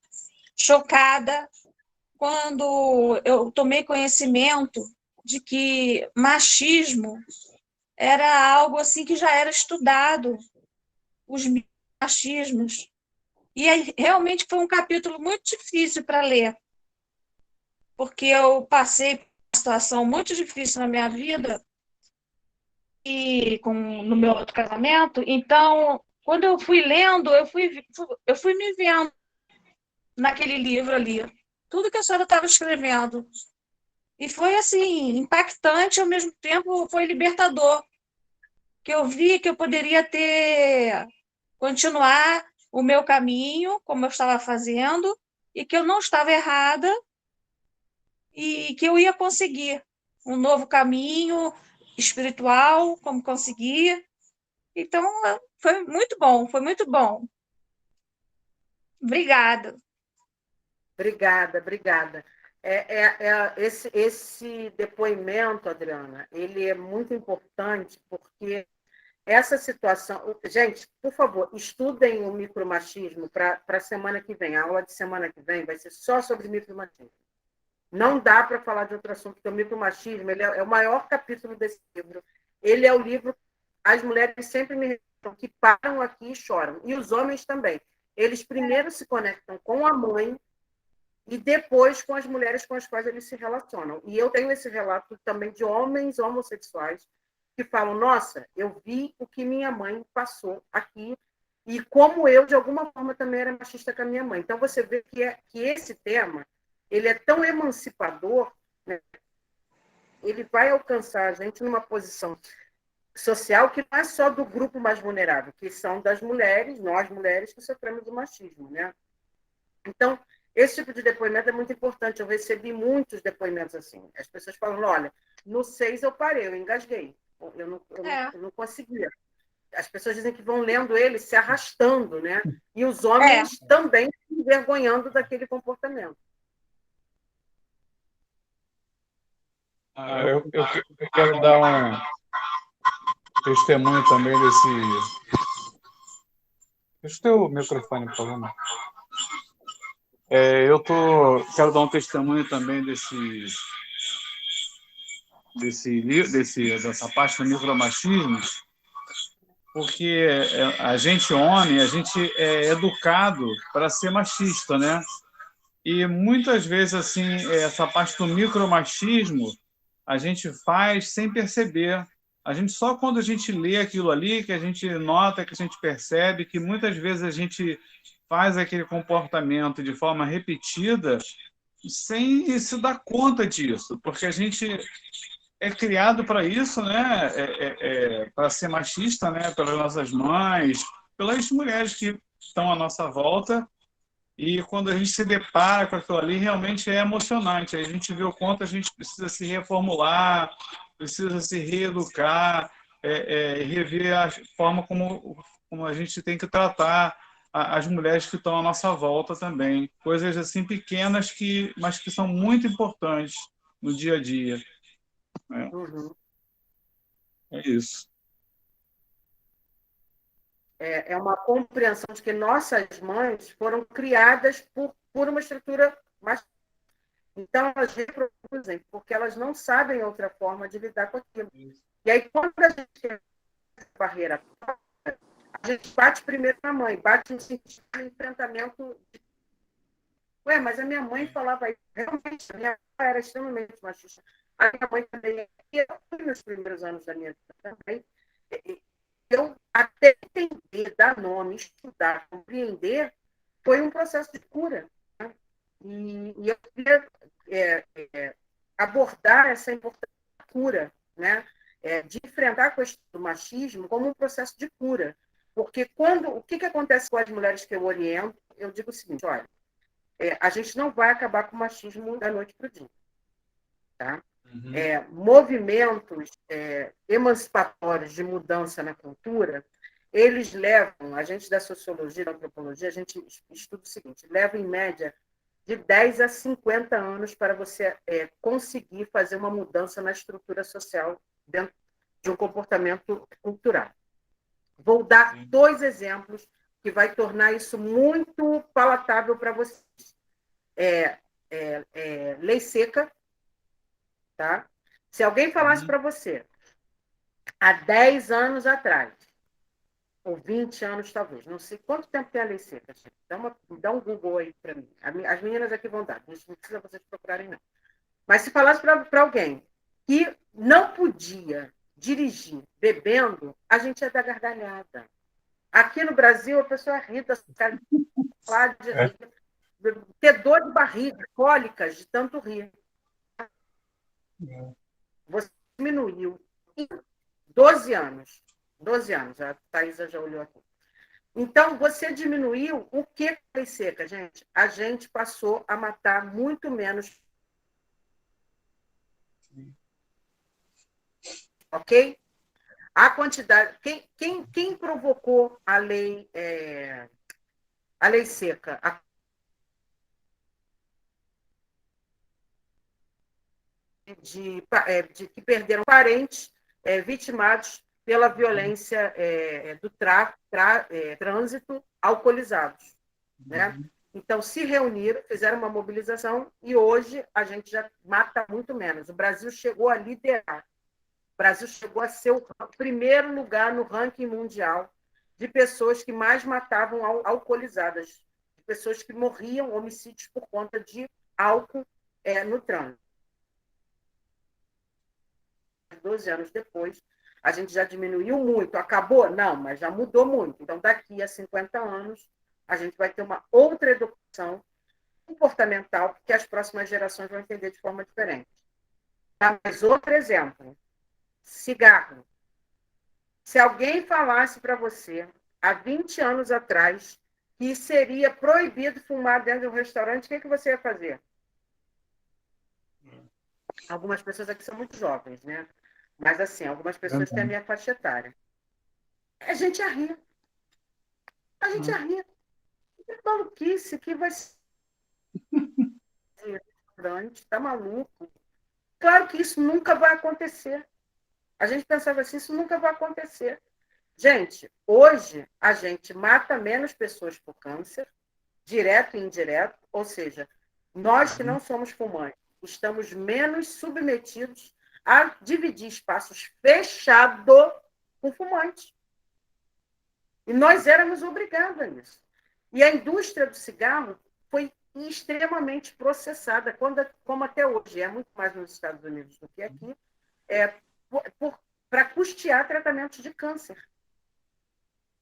chocada quando eu tomei conhecimento de que machismo era algo assim que já era estudado, os machismos. E aí, realmente foi um capítulo muito difícil para ler, porque eu passei por uma situação muito difícil na minha vida e no meu outro casamento. Então, quando eu fui lendo, eu fui me vendo naquele livro ali, tudo que a senhora estava escrevendo. E foi assim, impactante, ao mesmo tempo foi libertador, que eu vi que eu poderia continuar o meu caminho, como eu estava fazendo, e que eu não estava errada, e que eu ia conseguir um novo caminho espiritual, como conseguir. Então, foi muito bom, foi muito bom. Obrigada. Obrigada. Esse depoimento, Adriana, ele é muito importante, porque essa situação... Gente, por favor, estudem o micromachismo para a semana que vem. A aula de semana que vem vai ser só sobre micromachismo. Não dá para falar de outro assunto, porque o micromachismo ele é o maior capítulo desse livro. Ele é o livro... As mulheres sempre me respondem que param aqui e choram. E os homens também. Eles primeiro se conectam com a mãe e depois com as mulheres com as quais eles se relacionam. E eu tenho esse relato também de homens homossexuais que falam, nossa, eu vi o que minha mãe passou aqui e como eu, de alguma forma, também era machista com a minha mãe. Então, você vê que esse tema ele é tão emancipador, né? Ele vai alcançar a gente numa posição social que não é só do grupo mais vulnerável, que são das mulheres, nós mulheres que sofremos do machismo, né? Então, esse tipo de depoimento é muito importante. Eu recebi muitos depoimentos assim. As pessoas falam, olha, no 6 eu parei, eu engasguei. Eu não conseguia. As pessoas dizem que vão lendo ele se arrastando, né? E os homens também se envergonhando daquele comportamento. Eu quero dar um testemunho também desse... Deixa o teu microfone, por favor. Quero dar um testemunho também dessa parte do micromachismo, porque a gente, homem, a gente é educado para ser machista, né? E muitas vezes, assim, essa parte do micromachismo a gente faz sem perceber. Só quando a gente lê aquilo ali, que a gente nota, que a gente percebe que muitas vezes a gente faz aquele comportamento de forma repetida sem se dar conta disso, porque a gente é criado para isso, né? Para ser machista, né? Pelas nossas mães, pelas mulheres que estão à nossa volta. E quando a gente se depara com aquilo ali, realmente é emocionante. A gente vê o quanto a gente precisa se reformular, precisa se reeducar, rever a forma como a gente tem que tratar as mulheres que estão à nossa volta também. Coisas assim pequenas, mas que são muito importantes no dia a dia. Né? Uhum. É isso. É uma compreensão de que nossas mães foram criadas por uma estrutura machista. Então, elas reproduzem, porque elas não sabem outra forma de lidar com aquilo. E aí, quando a gente tem essa barreira, a gente bate primeiro na mãe, bate no sentido de enfrentamento. Ué, mas a minha mãe falava isso. Realmente, a minha mãe era extremamente machista. A minha mãe também, e eu fui nos primeiros anos da minha vida também. Eu, até entender, dar nome, estudar, compreender, foi um processo de cura. Né? E eu queria abordar essa importância da cura, né? De enfrentar a questão do machismo como um processo de cura. Porque o que acontece com as mulheres que eu oriento, eu digo o seguinte, olha, a gente não vai acabar com o machismo da noite para o dia. Tá? Uhum. Movimentos emancipatórios de mudança na cultura, eles levam, a gente da sociologia, da antropologia, a gente estuda o seguinte, leva em média de 10 a 50 anos para você conseguir fazer uma mudança na estrutura social dentro de um comportamento cultural. Vou dar 2 exemplos que vai tornar isso muito palatável para vocês. Lei seca, tá? Se alguém falasse para você, há 10 anos atrás, ou 20 anos talvez, não sei quanto tempo tem a lei seca, dá um Google aí para mim. As meninas aqui vão dar, não precisa vocês procurarem, não. Mas se falasse para alguém que não podia dirigir bebendo, a gente ia dar gargalhada. Aqui no Brasil, a pessoa ri da ter dor de barriga, cólicas de tanto rir. Você diminuiu em 12 anos. 12 anos, a Thaisa já olhou aqui. Então, você diminuiu o que foi seca, gente? A gente passou a matar muito menos. Ok? A quantidade. Quem provocou a lei seca? De que perderam parentes vitimados pela violência do trânsito alcoolizados. Né? Então, se reuniram, fizeram uma mobilização e hoje a gente já mata muito menos. O Brasil chegou a liderar. O Brasil chegou a ser o primeiro lugar no ranking mundial de pessoas que mais matavam alcoolizadas, de pessoas que morriam, homicídios por conta de álcool no trânsito. 12 anos depois, a gente já diminuiu muito. Acabou? Não, mas já mudou muito. Então, daqui a 50 anos, a gente vai ter uma outra educação comportamental que as próximas gerações vão entender de forma diferente. Mas outro exemplo, cigarro. Se alguém falasse para você, há 20 anos atrás, que seria proibido fumar dentro de um restaurante, o que você ia fazer? Algumas pessoas aqui são muito jovens, né? Mas, assim, algumas pessoas têm a minha faixa etária. A gente ia rir. A gente ia rir. Que maluquice que vai ser. Está maluco. Claro que isso nunca vai acontecer. A gente pensava assim, isso nunca vai acontecer. Gente, hoje a gente mata menos pessoas por câncer, direto e indireto, ou seja, nós que não somos fumantes, estamos menos submetidos a dividir espaços fechados com fumantes. E nós éramos obrigados a isso. E a indústria do cigarro foi extremamente processada, como até hoje, é muito mais nos Estados Unidos do que aqui, para custear tratamentos de câncer.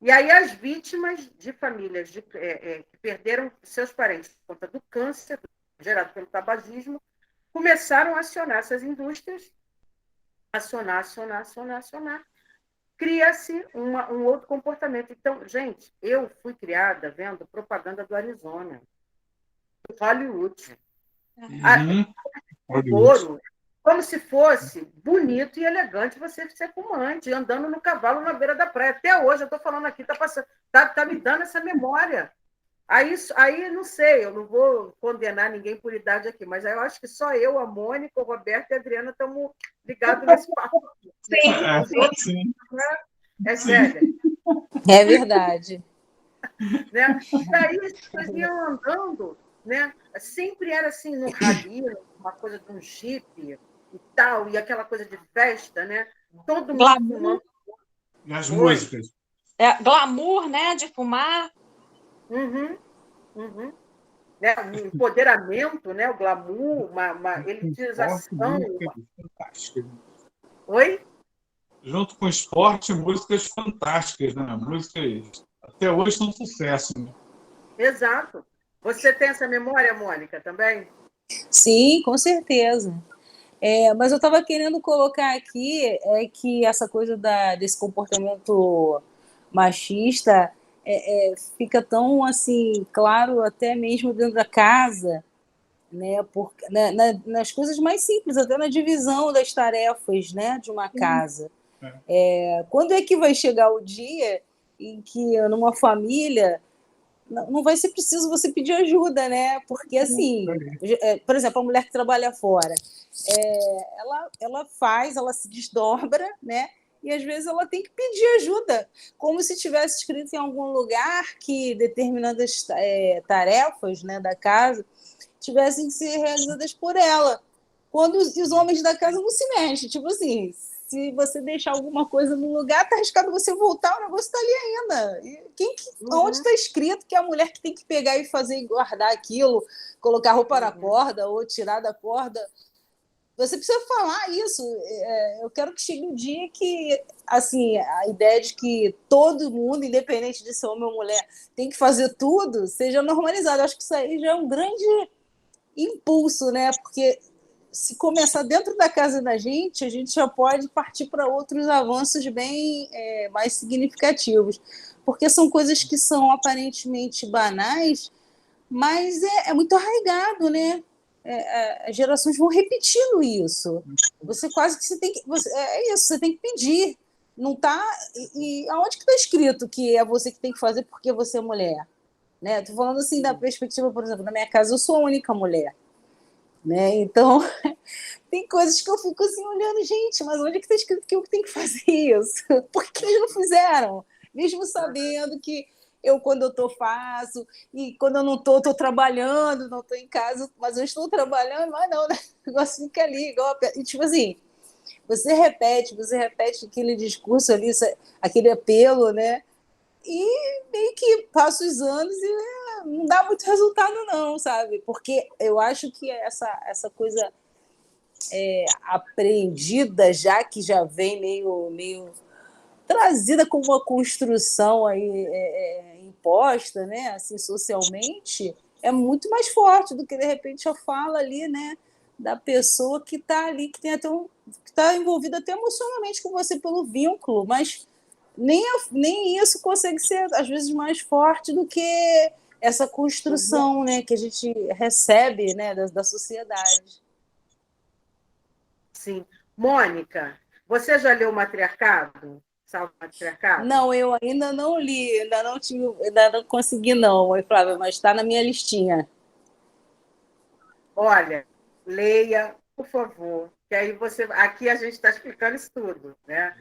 E aí as vítimas de famílias que perderam seus parentes por conta do câncer gerado pelo tabagismo começaram a acionar essas indústrias, acionar. Cria-se um outro comportamento. Então, gente, eu fui criada vendo propaganda do Arizona, do Hollywood. O ouro como se fosse bonito e elegante você ser fumante, andando no cavalo na beira da praia. Até hoje, eu estou falando aqui, tá me dando essa memória. Aí, não sei, eu não vou condenar ninguém por idade aqui, mas eu acho que só eu, a Mônica, o Roberto e a Adriana estamos ligados nesse papo. Sim. É sério. É verdade. Né? E aí eles iam andando, né? Sempre era assim, no rally, uma coisa de um jipe e tal, e aquela coisa de festa, né? Todo mundo fumando. E as músicas. Glamour, né? De fumar. Uhum, uhum. Né? O empoderamento, né? O glamour, uma elitização. Fantásticas. Oi? Junto com esporte, músicas fantásticas, né? Músicas até hoje são um sucesso, né? Exato. Você tem essa memória, Mônica, também? Sim, com certeza. Mas eu estava querendo colocar aqui que essa coisa desse comportamento machista fica tão assim claro até mesmo dentro da casa, né? Porque, nas coisas mais simples, até na divisão das tarefas, né, de uma casa. Quando é que vai chegar o dia em que numa família não vai ser preciso você pedir ajuda, né? Porque, assim, por exemplo, a mulher que trabalha fora, ela se desdobra, né? E, às vezes, ela tem que pedir ajuda, como se tivesse escrito em algum lugar que determinadas tarefas, né, da casa tivessem que ser realizadas por ela. Quando os homens da casa não se mexem. Tipo assim, se você deixar alguma coisa no lugar, tá arriscado você voltar, o negócio está ali ainda. Onde está escrito que é a mulher que tem que pegar e fazer e guardar aquilo, colocar roupa na corda ou tirar da corda? Você precisa falar isso. Eu quero que chegue um dia que, assim, a ideia de que todo mundo, independente de ser homem ou mulher, tem que fazer tudo, seja normalizado. Eu acho que isso aí já é um grande impulso, né? Porque se começar dentro da casa da gente, a gente já pode partir para outros avanços bem mais significativos, porque são coisas que são aparentemente banais, mas é muito arraigado, né? As gerações vão repetindo isso. Você quase que você tem que pedir. Não tá. E aonde que está escrito que é você que tem que fazer porque você é mulher? Né? Tô falando assim da perspectiva, por exemplo, na minha casa eu sou a única mulher. Né? Então, tem coisas que eu fico assim olhando, gente, mas onde é que está escrito que eu tenho que fazer isso? Por que eles não fizeram? Mesmo sabendo que quando eu estou, faço, e quando eu não estou trabalhando, não estou em casa, mas eu estou trabalhando, mas não, né? O negócio fica ali, igual e, tipo assim, você repete aquele discurso ali, aquele apelo, né? E meio que passa os anos e não dá muito resultado, não, sabe? Porque eu acho que essa coisa aprendida, já que já vem meio trazida como uma construção aí, imposta, né? Assim, socialmente, é muito mais forte do que, de repente, a fala ali, né? Da pessoa que está ali, que tem até que está envolvida até emocionalmente com você pelo vínculo, mas nem isso consegue ser, às vezes, mais forte do que essa construção, né, que a gente recebe, né, da sociedade. Sim. Mônica, você já leu o Matriarcado? Salve Matriarcado? Não, eu ainda não li, ainda não consegui, não, Flávia, mas está na minha listinha. Olha, leia, por favor, que aí aqui a gente está explicando isso tudo, né?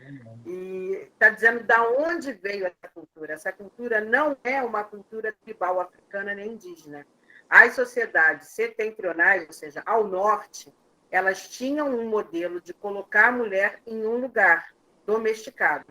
E está dizendo de onde veio essa cultura. Essa cultura não é uma cultura tribal africana nem indígena. As sociedades setentrionais, ou seja, ao norte, elas tinham um modelo de colocar a mulher em um lugar domesticado.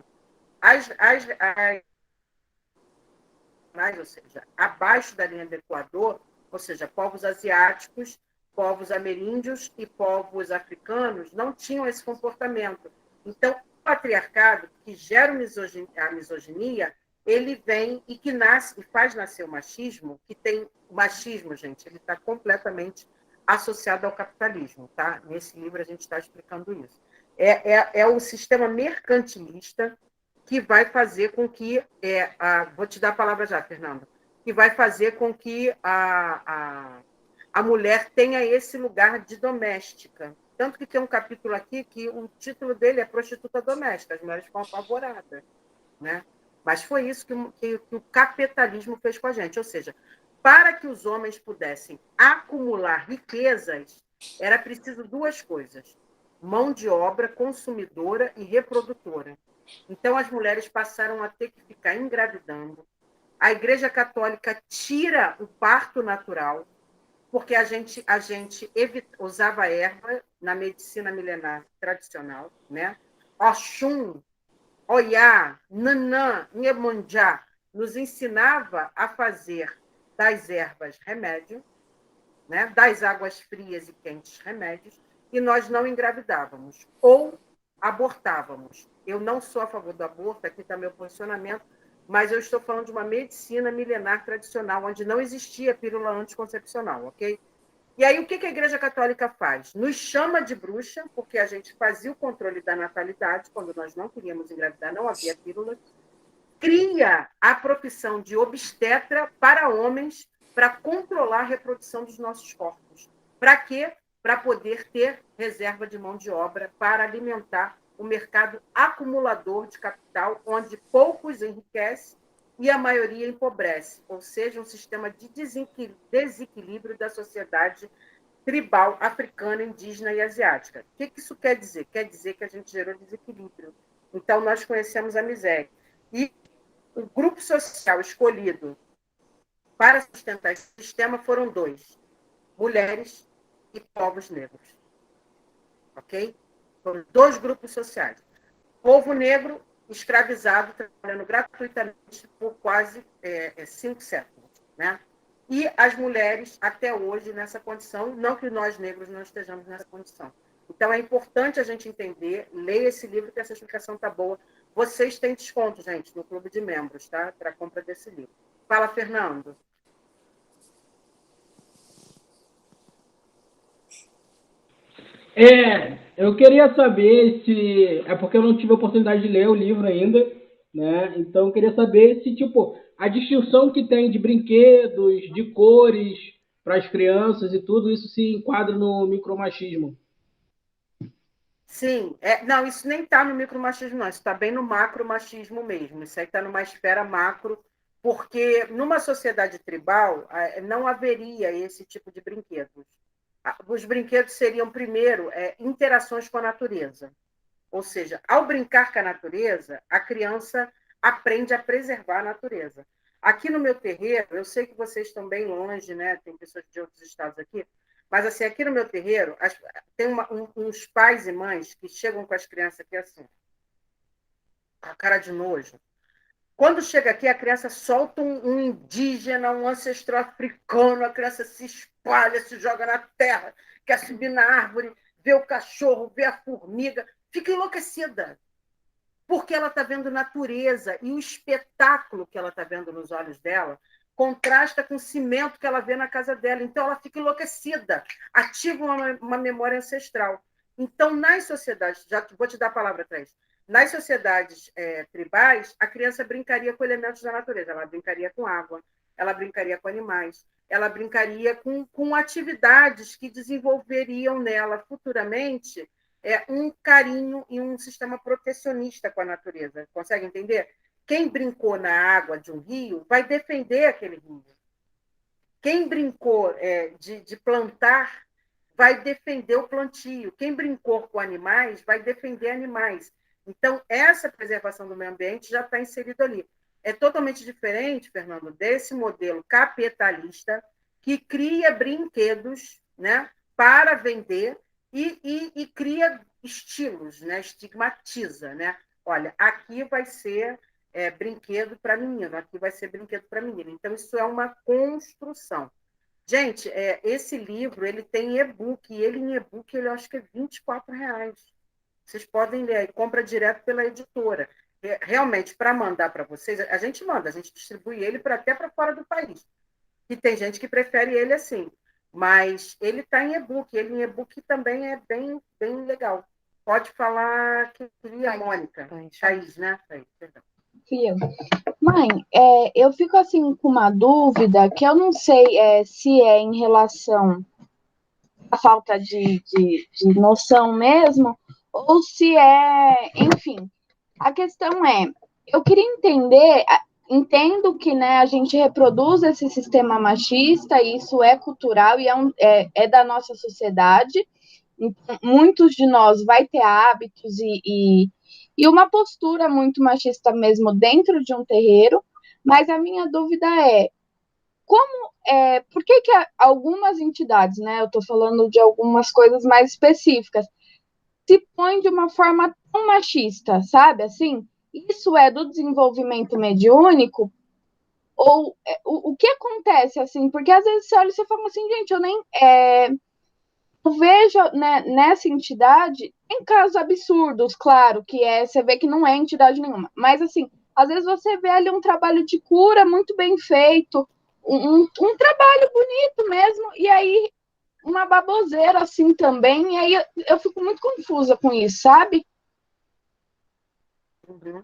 Ou seja, abaixo da linha do Equador, ou seja, povos asiáticos, povos ameríndios e povos africanos não tinham esse comportamento. Então, o patriarcado, que gera a misoginia, ele vem e que nasce e faz nascer o machismo, que tem o machismo, gente, ele está completamente associado ao capitalismo, tá? Nesse livro a gente está explicando isso. É o sistema mercantilista que vai fazer com que vou te dar a palavra já, Fernanda, que vai fazer com que a mulher tenha esse lugar de doméstica, Tanto que tem um capítulo aqui que o título dele é Prostituta Doméstica, as mulheres ficam apavoradas, né? Mas foi isso que o capitalismo fez com a gente. Ou seja, para que os homens pudessem acumular riquezas, era preciso duas coisas: mão de obra consumidora e reprodutora. Então, as mulheres passaram a ter que ficar engravidando. A Igreja Católica tira o parto natural, porque a gente usava erva na medicina milenar tradicional, né? Oxum, Oyá, Nanã, Nhemonjá nos ensinava a fazer das ervas remédio, né? Das águas frias e quentes remédios, e nós não engravidávamos ou abortávamos. Eu não sou a favor do aborto, aqui está meu posicionamento, mas eu estou falando de uma medicina milenar tradicional, onde não existia pílula anticoncepcional, ok? E aí, o que a Igreja Católica faz? Nos chama de bruxa, porque a gente fazia o controle da natalidade, quando nós não queríamos engravidar, não havia pílula. Cria a profissão de obstetra para homens, para controlar a reprodução dos nossos corpos. Para quê? Para poder ter reserva de mão de obra para alimentar o mercado acumulador de capital, onde poucos enriquecem e a maioria empobrece, ou seja, um sistema de desequilíbrio da sociedade tribal africana, indígena e asiática. O que isso quer dizer? Quer dizer que a gente gerou desequilíbrio. Então, nós conhecemos a miséria. E o grupo social escolhido para sustentar esse sistema foram dois: mulheres e povos negros. Ok? Foram dois grupos sociais. Povo negro escravizado, trabalhando gratuitamente por quase 5 séculos, né? E as mulheres, até hoje, nessa condição, não que nós negros não estejamos nessa condição. Então, é importante a gente entender, leia esse livro, que essa explicação está boa. Vocês têm desconto, gente, no clube de membros, tá? Para a compra desse livro. Fala, Fernando. Eu queria saber se... É porque eu não tive a oportunidade de ler o livro ainda, né? Então, eu queria saber se, tipo, a distinção que tem de brinquedos, de cores para as crianças e tudo isso se enquadra no micromachismo. Sim. Não, isso nem está no micromachismo, não. Isso está bem no macromachismo mesmo. Isso aí está numa esfera macro, porque numa sociedade tribal não haveria esse tipo de brinquedos. Os brinquedos seriam, primeiro, interações com a natureza. Ou seja, ao brincar com a natureza, a criança aprende a preservar a natureza. Aqui no meu terreiro, eu sei que vocês estão bem longe, né? Tem pessoas de outros estados aqui, mas assim, aqui no meu terreiro, tem uns pais e mães que chegam com as crianças aqui assim, com a cara de nojo. Quando chega aqui, a criança solta um indígena, um ancestral africano, a criança se espalha, se joga na terra, quer subir na árvore, vê o cachorro, vê a formiga, fica enlouquecida, porque ela está vendo natureza, e o espetáculo que ela está vendo nos olhos dela contrasta com o cimento que ela vê na casa dela. Então, ela fica enlouquecida, ativa uma memória ancestral. Então, nas sociedades, já vou te dar a palavra, Thais, nas sociedades tribais, a criança brincaria com elementos da natureza, ela brincaria com água, ela brincaria com animais, ela brincaria com atividades que desenvolveriam nela futuramente um carinho e um sistema protecionista com a natureza. Consegue entender? Quem brincou na água de um rio vai defender aquele rio. Quem brincou de plantar vai defender o plantio. Quem brincou com animais vai defender animais. Então, essa preservação do meio ambiente já está inserida ali. É totalmente diferente, Fernando, desse modelo capitalista que cria brinquedos, né, para vender e cria estilos, né, estigmatiza. Né? Olha, aqui vai ser brinquedo para menino, aqui vai ser brinquedo para menina. Então, isso é uma construção. Gente, esse livro ele tem e-book, e ele em e-book eu acho que é R$24. Vocês podem ler aí, compra direto pela editora. Realmente, para mandar para vocês, a gente manda, a gente distribui ele até para fora do país. E tem gente que prefere ele assim. Mas ele está em e-book, ele em e-book também é bem, bem legal. Pode falar que queria, Mônica. Thaís, né? Thaís, perdão. Mãe, eu fico assim com uma dúvida que eu não sei se é em relação a falta de noção mesmo, ou se é, enfim. A questão é, eu queria entender, entendo que, né, a gente reproduz esse sistema machista, e isso é cultural e é da nossa sociedade. Então, muitos de nós vai ter hábitos e uma postura muito machista mesmo dentro de um terreiro, mas a minha dúvida é, por que algumas entidades, né, eu estou falando de algumas coisas mais específicas, se põem de uma forma tão machista, sabe, assim? Isso é do desenvolvimento mediúnico? Ou o que acontece, assim? Porque às vezes você olha e você fala assim, gente, eu vejo, né, nessa entidade, tem casos absurdos, claro, que você vê que não é entidade nenhuma, mas assim, às vezes você vê ali um trabalho de cura muito bem feito, um trabalho bonito mesmo, e aí uma baboseira assim também, e aí eu fico muito confusa com isso, sabe? Uhum.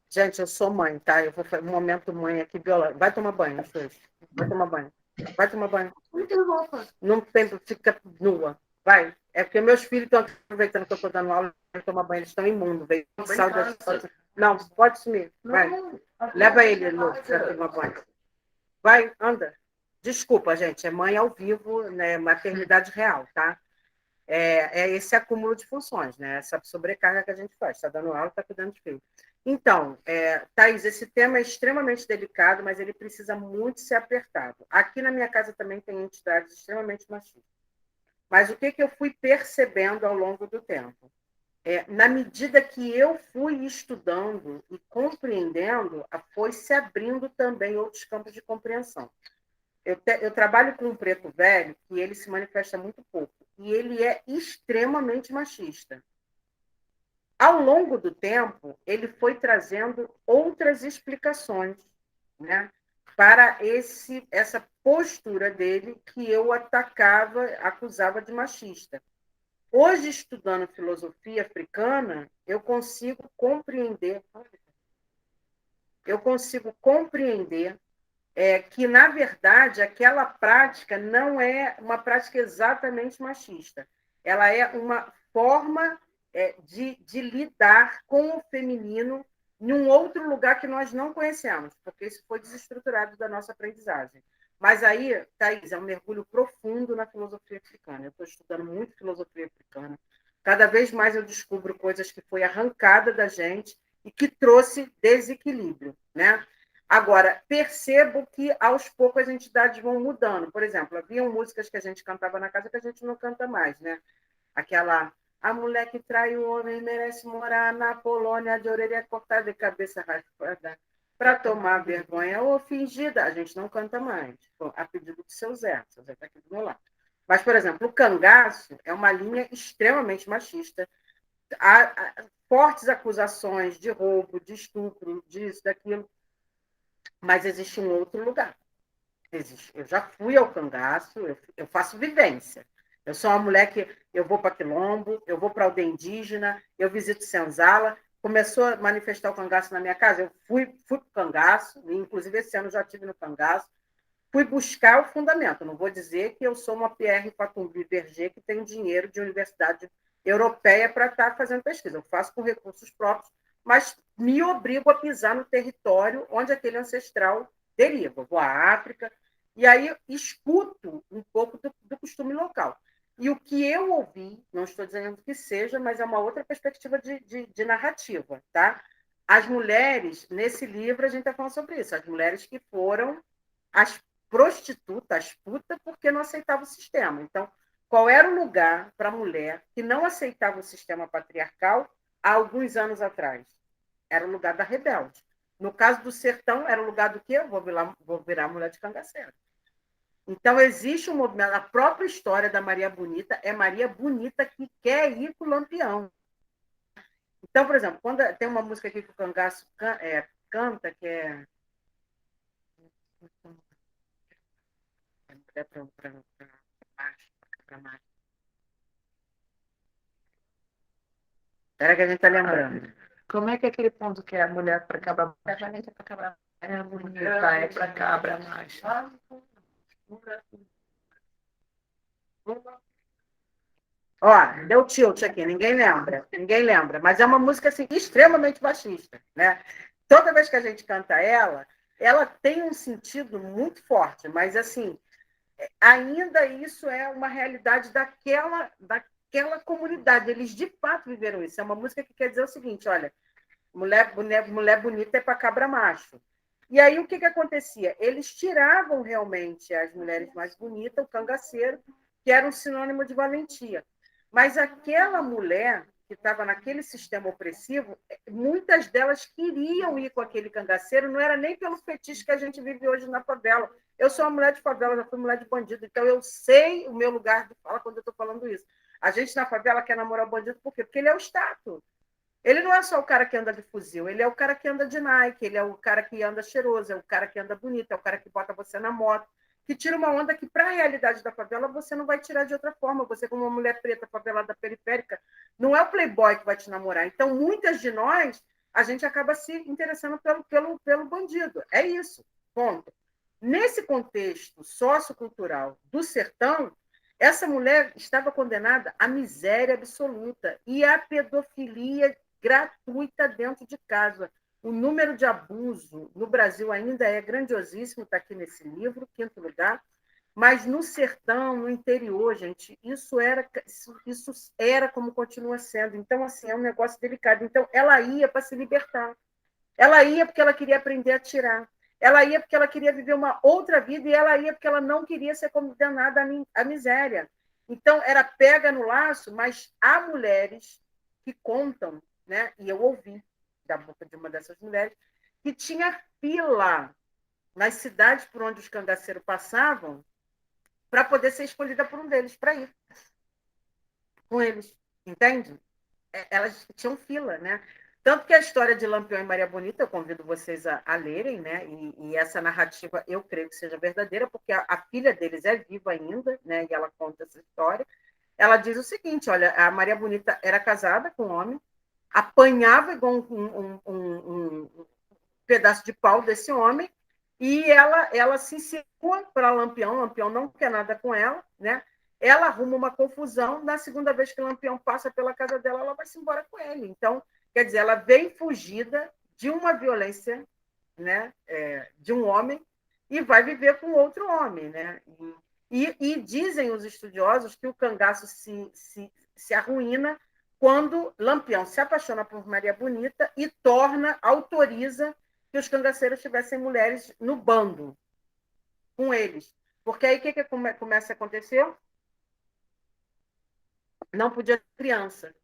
Gente, eu sou mãe, tá? Eu vou fazer um momento mãe aqui, violando. Vai tomar banho, Suzy. Vai tomar banho. Vai tomar banho. Não tem roupa. Não tem, fica nua. Vai. É porque meus filhos estão aproveitando que eu estou dando aula para tomar banho. Eles estão imundos. Não, pode sumir. Vai. Leva ele, Lu, para tomar banho. Vai, anda. Desculpa, gente. É mãe ao vivo, né? Maternidade real, tá? É esse acúmulo de funções, né? Essa sobrecarga que a gente faz. Está dando aula, está cuidando de filho. Então, Thaís, esse tema é extremamente delicado, mas ele precisa muito ser apertado. Aqui na minha casa também tem entidades extremamente machistas. Mas o que eu fui percebendo ao longo do tempo? Na medida que eu fui estudando e compreendendo, foi se abrindo também outros campos de compreensão. Eu trabalho com um preto velho que ele se manifesta muito pouco. E ele é extremamente machista. Ao longo do tempo, ele foi trazendo outras explicações, né, para essa postura dele que eu acusava de machista. Hoje, estudando filosofia africana, eu consigo compreender que, na verdade, aquela prática não é uma prática exatamente machista. Ela é uma forma de lidar com o feminino em um outro lugar que nós não conhecemos, porque isso foi desestruturado da nossa aprendizagem. Mas aí, Thaís, é um mergulho profundo na filosofia africana. Eu estou estudando muito filosofia africana. Cada vez mais eu descubro coisas que foi arrancada da gente e que trouxe desequilíbrio, né? Agora, percebo que aos poucos as entidades vão mudando. Por exemplo, havia músicas que a gente cantava na casa que a gente não canta mais, né? Aquela a mulher que trai o homem merece morar na Polônia de orelha cortada e cabeça raspada para tomar vergonha ou fingida. A gente não canta mais, a pedido do seu Zé está aqui do meu lado. Mas, por exemplo, o cangaço é uma linha extremamente machista. Há fortes acusações de roubo, de estupro, disso, daquilo. Mas existe um outro lugar. Eu já fui ao cangaço, eu faço vivência. Eu sou uma mulher que eu vou para Quilombo, eu vou para a aldeia indígena, eu visito Senzala. Começou a manifestar o cangaço na minha casa, eu fui para o cangaço, inclusive esse ano já estive no cangaço, fui buscar o fundamento. Não vou dizer que eu sou uma Pierre Patumbi Berger que tem dinheiro de universidade europeia para estar fazendo pesquisa. Eu faço com recursos próprios, mas me obrigo a pisar no território onde aquele ancestral deriva. Vou à África, e aí escuto um pouco do costume local. E o que eu ouvi, não estou dizendo que seja, mas é uma outra perspectiva de narrativa. Tá? As mulheres, nesse livro, a gente está falando sobre isso, as mulheres que foram as prostitutas, as putas, porque não aceitavam o sistema. Então, qual era o lugar para a mulher que não aceitava o sistema patriarcal há alguns anos atrás? Era o lugar da rebelde. No caso do sertão, era o lugar do quê? Vou virar mulher de cangaceiro. Então, existe um movimento. A própria história da Maria Bonita é Maria Bonita que quer ir para o Lampião. Então, por exemplo, quando tem uma música aqui que o cangaço canta, que é... Espera que a gente está lembrando. Como é que é aquele ponto que é a mulher para cabra? É bonita, é para cabra macho. Ó, deu tilt aqui, ninguém lembra, mas é uma música assim, extremamente machista, né? Toda vez que a gente canta ela tem um sentido muito forte, mas assim, ainda isso é uma realidade daquela comunidade, eles de fato viveram isso. É uma música que quer dizer o seguinte, olha, mulher bonita é para cabra macho. E aí o que acontecia? Eles tiravam realmente as mulheres mais bonitas, o cangaceiro, que era um sinônimo de valentia. Mas aquela mulher que estava naquele sistema opressivo, muitas delas queriam ir com aquele cangaceiro, não era nem pelo fetiche que a gente vive hoje na favela. Eu sou uma mulher de favela, já fui mulher de bandido, então eu sei o meu lugar de fala quando eu estou falando isso. A gente na favela quer namorar o bandido por quê? Porque ele é o status. Ele não é só o cara que anda de fuzil, ele é o cara que anda de Nike, ele é o cara que anda cheiroso, é o cara que anda bonito, é o cara que bota você na moto, que tira uma onda que, para a realidade da favela, você não vai tirar de outra forma. Você, como uma mulher preta, favelada periférica, não é o playboy que vai te namorar. Então, muitas de nós, a gente acaba se interessando pelo bandido. É isso, ponto. Nesse contexto sociocultural do sertão, essa mulher estava condenada à miséria absoluta e à pedofilia gratuita dentro de casa. O número de abuso no Brasil ainda é grandiosíssimo, está aqui nesse livro, quinto lugar, mas no sertão, no interior, gente, isso era como continua sendo. Então, assim, é um negócio delicado. Então, ela ia para se libertar. Ela ia porque ela queria aprender a tirar. Ela ia porque ela queria viver uma outra vida e ela ia porque ela não queria ser condenada à miséria. Então, era pega no laço, mas há mulheres que contam, né? E eu ouvi da boca de uma dessas mulheres, que tinha fila nas cidades por onde os cangaceiros passavam para poder ser escolhida por um deles, para ir com eles, entende? Elas tinham fila, né? Tanto que a história de Lampião e Maria Bonita, eu convido vocês a lerem, né? E essa narrativa eu creio que seja verdadeira, porque a filha deles é viva ainda, né? E ela conta essa história. Ela diz o seguinte: olha, a Maria Bonita era casada com um homem, apanhava igual um pedaço de pau desse homem, e ela se insegura para Lampião não quer nada com ela, né? Ela arruma uma confusão, na segunda vez que Lampião passa pela casa dela, ela vai se embora com ele. Então, quer dizer, ela vem fugida de uma violência, né, de um homem e vai viver com outro homem, né? E dizem os estudiosos que o cangaço se arruína quando Lampião se apaixona por Maria Bonita e autoriza que os cangaceiros tivessem mulheres no bando com eles. Porque aí o que começa a acontecer? Não podia ter criança.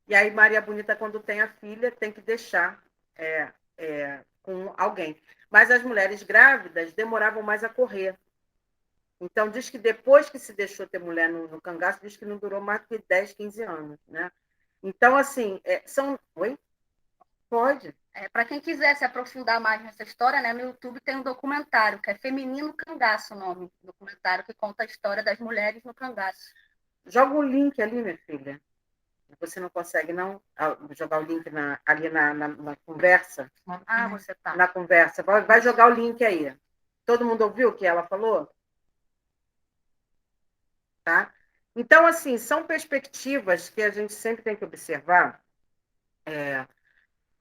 E aí Maria Bonita, quando tem a filha, tem que deixar com alguém. Mas as mulheres grávidas demoravam mais a correr. Então, diz que depois que se deixou ter mulher no cangaço, diz que não durou mais que 10, 15 anos. Né? Então, assim, são... Oi? Pode. Para quem quiser se aprofundar mais nessa história, né, no YouTube tem um documentário, que é Feminino Cangaço, o nome do documentário, que conta a história das mulheres no cangaço. Joga o link ali, minha filha. Você não consegue, não, jogar o link ali na conversa? Ah, você tá. Na conversa. Vai jogar o link aí. Todo mundo ouviu o que ela falou? Tá? Então, assim, são perspectivas que a gente sempre tem que observar.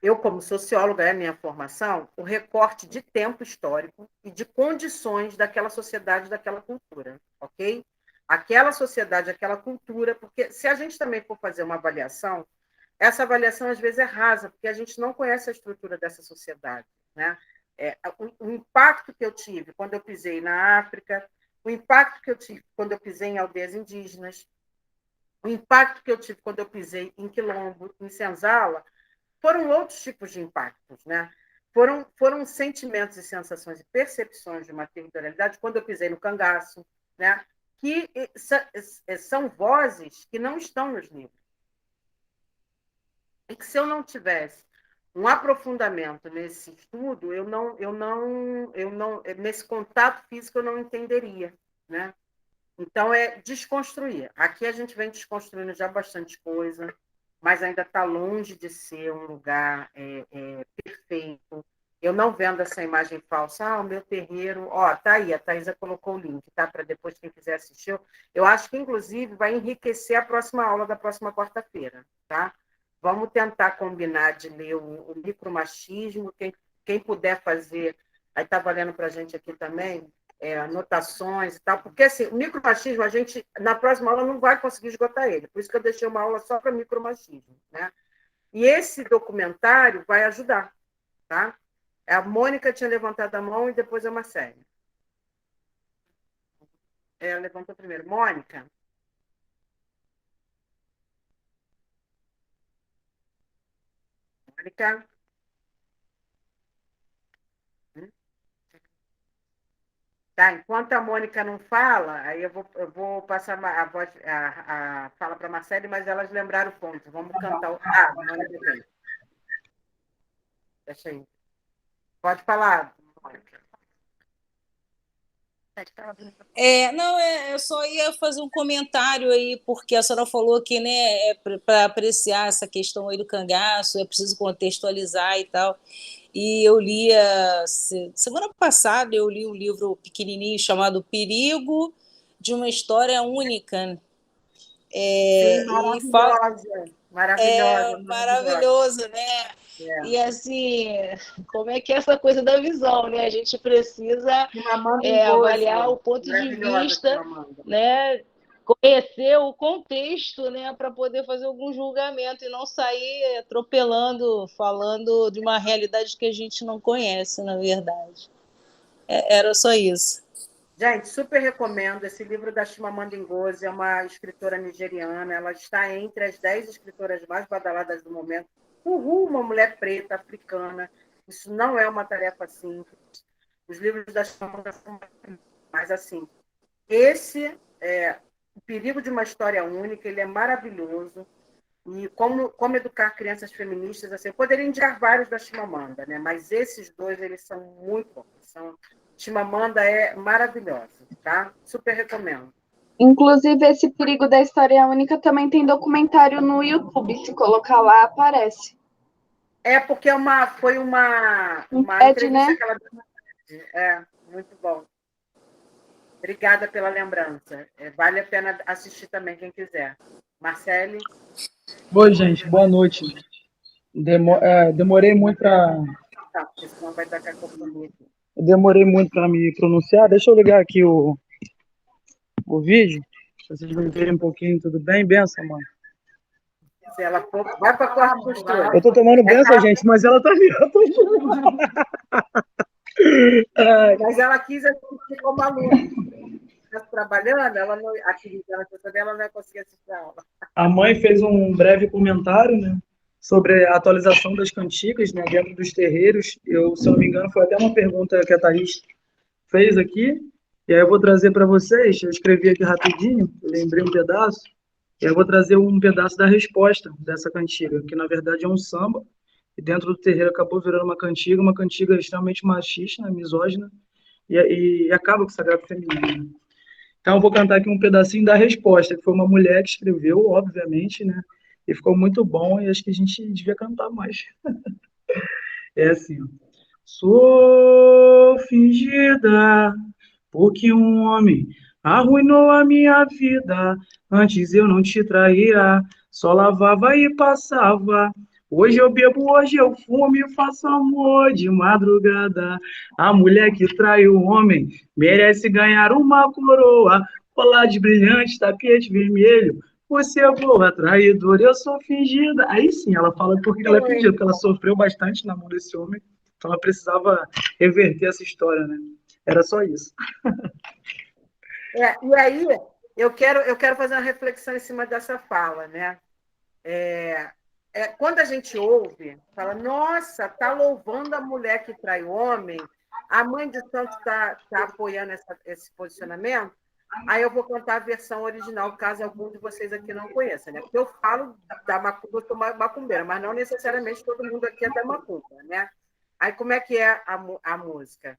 Eu, como socióloga, é a minha formação, o recorte de tempo histórico e de condições daquela sociedade, daquela cultura, ok? Aquela sociedade, aquela cultura, porque se a gente também for fazer uma avaliação, essa avaliação às vezes é rasa, porque a gente não conhece a estrutura dessa sociedade, né? O impacto que eu tive quando eu pisei na África, o impacto que eu tive quando eu pisei em aldeias indígenas, o impacto que eu tive quando eu pisei em Quilombo, em Senzala, foram outros tipos de impactos, né? Foram sentimentos e sensações e percepções de uma territorialidade quando eu pisei no cangaço, né? Que são vozes que não estão nos livros. E que se eu não tivesse um aprofundamento nesse estudo, nesse contato físico eu não entenderia, né? Então é desconstruir. Aqui a gente vem desconstruindo já bastante coisa, mas ainda está longe de ser um lugar perfeito. Eu não vendo essa imagem falsa, o meu terreiro, ó, tá aí, a Thaisa colocou o link, tá? Para depois quem quiser assistir. Eu acho que, inclusive, vai enriquecer a próxima aula da próxima quarta-feira, tá? Vamos tentar combinar de ler o micromachismo, quem puder fazer, aí está valendo para a gente aqui também, anotações e tal, porque assim, o micromachismo, a gente, na próxima aula, não vai conseguir esgotar ele, por isso que eu deixei uma aula só para micromachismo, né? E esse documentário vai ajudar, tá? A Mônica tinha levantado a mão e depois a Marcele. Ela levantou primeiro. Mônica? Mônica? Tá, enquanto a Mônica não fala, aí eu vou passar a voz, a fala para a Marcele, mas elas lembraram o ponto. Vamos cantar o. Ah, Mônica veio. Deixa aí. Pode falar, Mônica. Não, eu só ia fazer um comentário aí, porque a senhora falou que, né, para apreciar essa questão aí do cangaço, é preciso contextualizar e tal. E eu semana passada, eu li um livro pequenininho chamado Perigo de uma História Única. Sim, maravilhosa, maravilhosa, maravilhoso, né? E assim, como é que é essa coisa da visão, né? A gente precisa avaliar o ponto de vista, né? Conhecer o contexto, né, para poder fazer algum julgamento e não sair atropelando, falando de uma realidade que a gente não conhece, na verdade. Era só isso. Gente, super recomendo. Esse livro da Chimamanda Ngozi é uma escritora nigeriana. Ela está entre as 10 escritoras mais badaladas do momento. Uma mulher preta, africana. Isso não é uma tarefa simples. Os livros da Chimamanda são mais assim. Esse O Perigo de uma História Única, ele é maravilhoso. E como educar crianças feministas, assim, eu poderia indicar vários da Chimamanda, né? Mas esses dois, eles são muito bons. Chimamanda é maravilhosa, tá? Super recomendo. Inclusive, esse Perigo da História Única também tem documentário no YouTube. Se colocar lá, aparece. Porque foi uma entrevista, né? Que ela deu. Muito bom. Obrigada pela lembrança. Vale a pena assistir também, quem quiser. Marcele? Oi, gente. Boa noite. Demorei muito para... Tá, porque senão vai dar cacofonia aqui. Demorei muito para me pronunciar. Deixa eu ligar aqui o vídeo, pra vocês me verem um pouquinho. Tudo bem? Benção, mãe. Se ela for, vai para a quarta postura. Eu tô tomando benção, gente, mas ela tá ali. Mas ela quis assistir como aluna. Está trabalhando, ela não, a querida dela não vai conseguir assistir a aula. A mãe fez um breve comentário, né, sobre a atualização das cantigas, né, dentro dos terreiros. Se eu não me engano, foi até uma pergunta que a Thaís fez aqui. E aí eu vou trazer para vocês, eu escrevi aqui rapidinho, eu lembrei um pedaço, e aí eu vou trazer um pedaço da resposta dessa cantiga, que na verdade é um samba, e dentro do terreiro acabou virando uma cantiga extremamente machista, né, misógina, e acaba com o sagrado feminino. Então eu vou cantar aqui um pedacinho da resposta, que foi uma mulher que escreveu, obviamente, né, e ficou muito bom, e acho que a gente devia cantar mais. É assim, ó. Sou fingida, porque um homem arruinou a minha vida. Antes eu não te traía, só lavava e passava. Hoje eu bebo, hoje eu fumo e faço amor de madrugada. A mulher que trai o homem merece ganhar uma coroa. Colar de brilhante, tapete vermelho. Você é boa, traidora, eu sou fingida. Aí sim, ela fala porque ela é fingida, porque ela sofreu bastante na mão desse homem. Então ela precisava reverter essa história, né? Era só isso. E aí, eu quero fazer uma reflexão em cima dessa fala, né? Quando a gente ouve, fala, nossa, está louvando a mulher que trai o homem, a mãe de santo está apoiando esse posicionamento, aí eu vou cantar a versão original, caso algum de vocês aqui não conheça, né? Porque eu falo da macumba, eu sou macumbeira, mas não necessariamente todo mundo aqui é da macumba, né? Aí como é que é a música?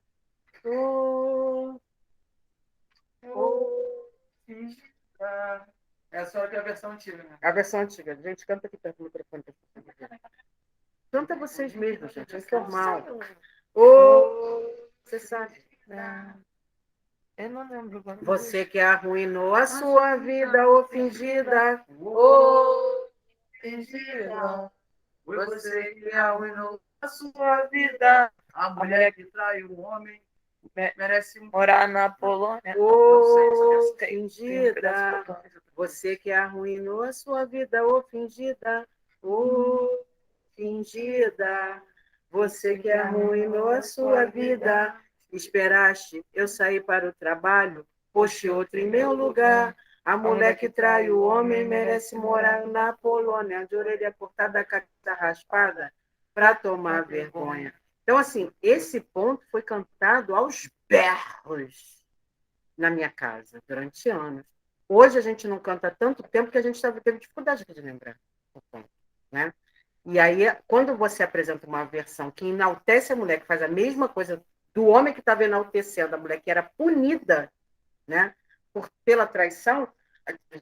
Essa é a versão antiga, né? A versão antiga. Gente, canta aqui perto do microfone. Canta vocês mesmos, gente. É informal. Ô, você sabe. Eu não lembro agora. Você que arruinou a sua vida, ô fingida. Ô, fingida. Foi você que arruinou a sua vida. A mulher que trai o homem merece morar na Polônia. Não sei se Ô, tem um fingida. pedaço da Polônia. Você que arruinou a sua vida, ô fingida. Ô, fingida. Você que arruinou a sua vida. Esperaste eu sair para o trabalho, poste outro em meu lugar. A mulher que trai o homem merece morar na Polônia, de orelha cortada, cabeça raspada, para tomar vergonha. Então, assim, esse ponto foi cantado aos berros na minha casa durante anos. Hoje a gente não canta tanto tempo que a gente teve dificuldade de lembrar o ponto, né? E aí, quando você apresenta uma versão que enaltece a mulher, que faz a mesma coisa do homem que estava enaltecendo a mulher que era punida, né, pela traição,